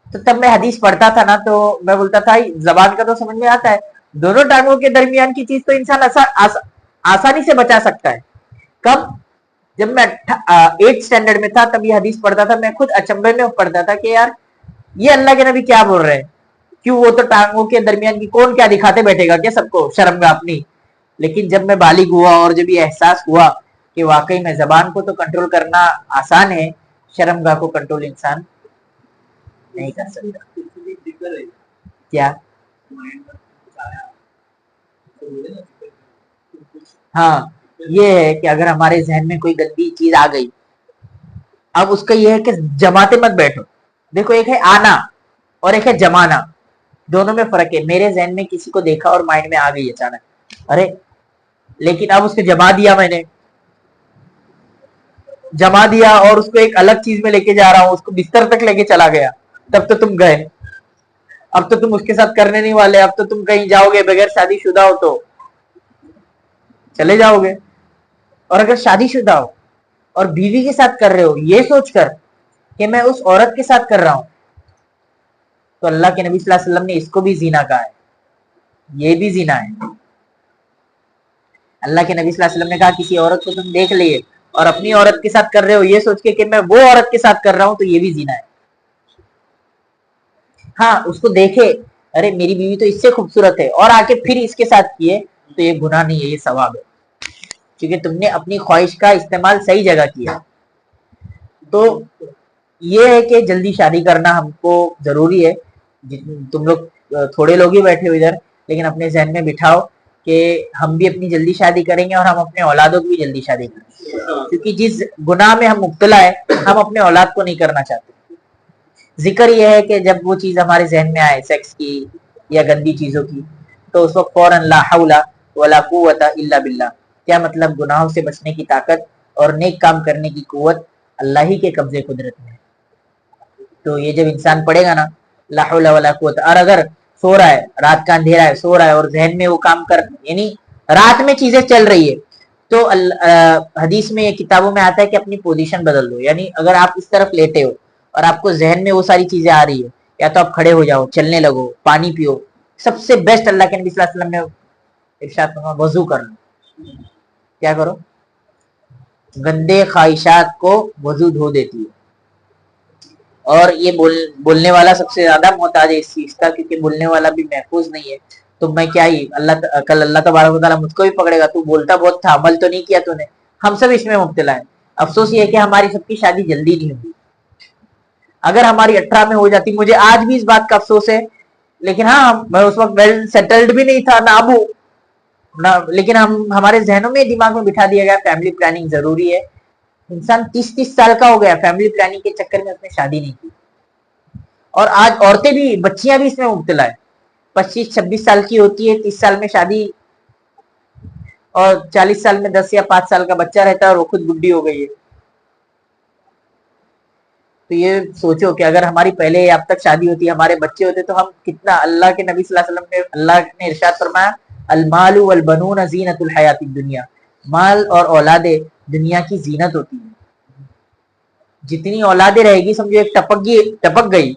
तो तब मैं हदीस पढ़ता था ना, तो मैं बोलता था जबान का तो समझ में आता है, दोनों टांगों के दरमियान की चीज तो इंसान आसानी से बचा सकता है। कब, जब मैं 8th स्टैंडर्ड में था तब ये हदीस पढ़ता था, मैं खुद अचंभे में पढ़ता था कि यार ये अल्लाह के नबी क्या बोल रहे हैं, क्यों, वो तो टांगों के दरमियान की कौन क्या दिखाते बैठेगा क्या सबको शर्मगाह अपनी। लेकिन जब मैं बालिग हुआ और जब ये एहसास हुआ कि वाकई में जबान को तो कंट्रोल करना आसान है, शर्मगाह को कंट्रोल इंसान नहीं कर सकता। क्या, हाँ یہ ہے کہ اگر ہمارے ذہن میں کوئی گندی چیز آ گئی، اب اس کا یہ ہے کہ جماتے مت بیٹھو. دیکھو ایک ہے آنا اور ایک ہے جمانا، دونوں میں فرق ہے. میرے ذہن میں کسی کو دیکھا اور مائنڈ میں آ گئی اچانک، ارے لیکن اب اس کو جما دیا، میں نے جما دیا اور اس کو ایک الگ چیز میں لے کے جا رہا ہوں، اس کو بستر تک لے کے چلا گیا، تب تو تم گئے. اب تو تم اس کے ساتھ کرنے نہیں والے، اب تو تم کہیں جاؤ گے بغیر شادی شدہ ہو تو چلے جاؤ گے. اور اگر شادی شدہ ہو اور بیوی کے ساتھ کر رہے ہو یہ سوچ کر کہ میں اس عورت کے ساتھ کر رہا ہوں، تو اللہ کے نبی صلی اللہ علیہ وسلم نے اس کو بھی زنا کہا ہے، یہ بھی زنا ہے. اللہ کے نبی صلی اللہ علیہ وسلم نے کہا کسی عورت کو تم دیکھ لیے اور اپنی عورت کے ساتھ کر رہے ہو یہ سوچ کے کہ میں وہ عورت کے ساتھ کر رہا ہوں، تو یہ بھی زنا ہے. ہاں اس کو دیکھے ارے میری بیوی تو اس سے خوبصورت ہے اور آ کے پھر اس کے ساتھ کیے تو یہ گناہ نہیں ہے، یہ ثواب ہے، کیونکہ تم نے اپنی خواہش کا استعمال صحیح جگہ کیا. تو یہ ہے کہ جلدی شادی کرنا ہم کو ضروری ہے. تم لوگ تھوڑے لوگ ہی بیٹھے ہو ادھر، لیکن اپنے ذہن میں بٹھاؤ کہ ہم بھی اپنی جلدی شادی کریں گے اور ہم اپنے اولادوں کی بھی جلدی شادی کریں گے، کیونکہ جس گناہ میں ہم مبتلا ہے ہم اپنے اولاد کو نہیں کرنا چاہتے. ذکر یہ ہے کہ جب وہ چیز ہمارے ذہن میں آئے سیکس کی یا گندی چیزوں کی، تو اس وقت فوراً لا حول ولا قوت الا باللہ، کیا مطلب گناہوں سے بچنے کی طاقت اور نیک کام کرنے کی قوت اللہ ہی کے قبضے قدرت میں. تو یہ جب انسان پڑھے گا نا لا حول ولا قوت، اور اگر سو رہا ہے رات کا اندھیرا ہے سو رہا ہے اور ذہن میں وہ کام کر یعنی رات میں چیزیں چل رہی ہے، تو حدیث میں یہ کتابوں میں آتا ہے کہ اپنی پوزیشن بدل دو. یعنی اگر آپ اس طرف لیٹے ہو اور آپ کو ذہن میں وہ ساری چیزیں آ رہی ہے، یا تو آپ کھڑے ہو جاؤ، چلنے لگو، پانی پیو. سب سے بیسٹ اللہ کے نبی صلی اللہ علیہ وسلم نے ارشاد فرمایا وضو کرنا. کیا کرو؟ گندے خواہشات کو وضو دھو دیتی ہے. اور یہ بولنے والا سب سے زیادہ محتاج ہے اس چیز کا، کیونکہ بولنے والا بھی محفوظ نہیں ہے. تو میں کیا ہی کل اللہ تبارک و تعالیٰ مجھ کو بھی پکڑے گا، تو بولتا بہت تھا عمل تو نہیں کیا تو نے. ہم سب اس میں مبتلا ہیں. افسوس یہ ہے کہ ہماری سب کی شادی جلدی نہیں ہوئی. اگر ہماری 18 میں ہو جاتی، مجھے آج بھی اس بات کا افسوس ہے، لیکن ہاں میں اس وقت ویل سیٹلڈ بھی نہیں تھا نہ ابو نہ، لیکن ہمارے ذہنوں میں دماغ میں بٹھا دیا گیا فیملی پلاننگ ضروری ہے. انسان 30 سال کا ہو گیا فیملی پلاننگ کے چکر میں اس نے شادی نہیں کی. اور آج عورتیں بھی بچیاں بھی اس میں مبتلا ہے. 25-26 سال کی ہوتی ہے، 30 سال میں شادی، اور 40 سال میں 10 یا 5 سال کا بچہ رہتا ہے اور وہ خود بڈھی ہو گئی ہے. تو یہ سوچو کہ اگر ہماری پہلے اب تک شادی ہوتی، ہمارے بچے ہوتے، تو ہم کتنا. اللہ کے نبی صلی اللہ علیہ وسلم نے اللہ نے ارشاد فرمایا المال والبنون زینت الحیات الدنیا، مال اور اولادیں دنیا کی زینت ہوتی ہیں. جتنی اولادیں رہے گی سمجھو ایک ٹپک گئی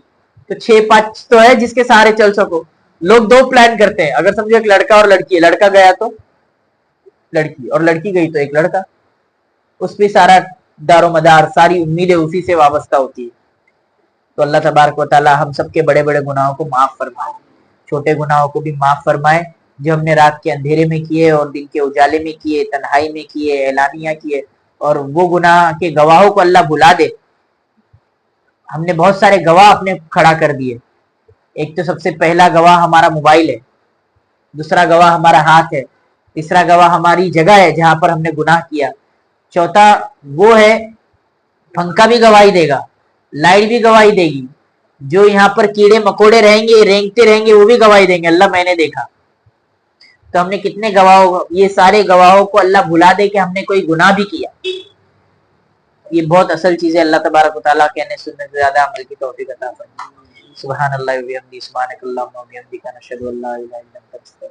تو 6-5 تو ہے جس کے سہارے چل سکو. لوگ 2 پلان کرتے ہیں، اگر سمجھو ایک لڑکا اور لڑکی ہے، لڑکا گیا تو لڑکی، اور لڑکی گئی تو ایک لڑکا، اس پہ سارا دار و مدار، ساری امیدیں اسی سے وابستہ ہوتی ہے. تو اللہ تبارک و تعالی ہم سب کے بڑے بڑے گناہوں کو معاف فرمائے، چھوٹے گناہوں کو بھی معاف فرمائے جو ہم نے رات کے اندھیرے میں کیے اور دن کے اجالے میں کیے، تنہائی میں کیے، اعلانیہ کیے. اور وہ گناہ کے گواہوں کو اللہ بھلا دے. ہم نے بہت سارے گواہ اپنے کھڑا کر دیے. ایک تو سب سے پہلا گواہ ہمارا موبائل ہے، دوسرا گواہ ہمارا ہاتھ ہے، تیسرا گواہ ہماری جگہ ہے جہاں پر ہم نے گناہ کیا، چوتھا وہ ہے پنکھا بھی گواہی دے گا، لائٹ بھی گواہی دے گی، جو یہاں پر کیڑے مکوڑے رہیں گے رینگتے رہیں گے وہ بھی گواہی دیں گے اللہ میں نے دیکھا. تو ہم نے کتنے گواہوں، یہ سارے گواہوں کو اللہ بھلا دے کہ ہم نے کوئی گناہ بھی کیا. یہ بہت اصل چیز ہے. اللہ تبارک و تعالیٰ کہنے سننے سے زیادہ عمل کی توفیق عطا فرمائے. سبحان اللہ و بحمدہ، سبحانک اللہم و بحمدک، نشہد ان لا الہ الا انت،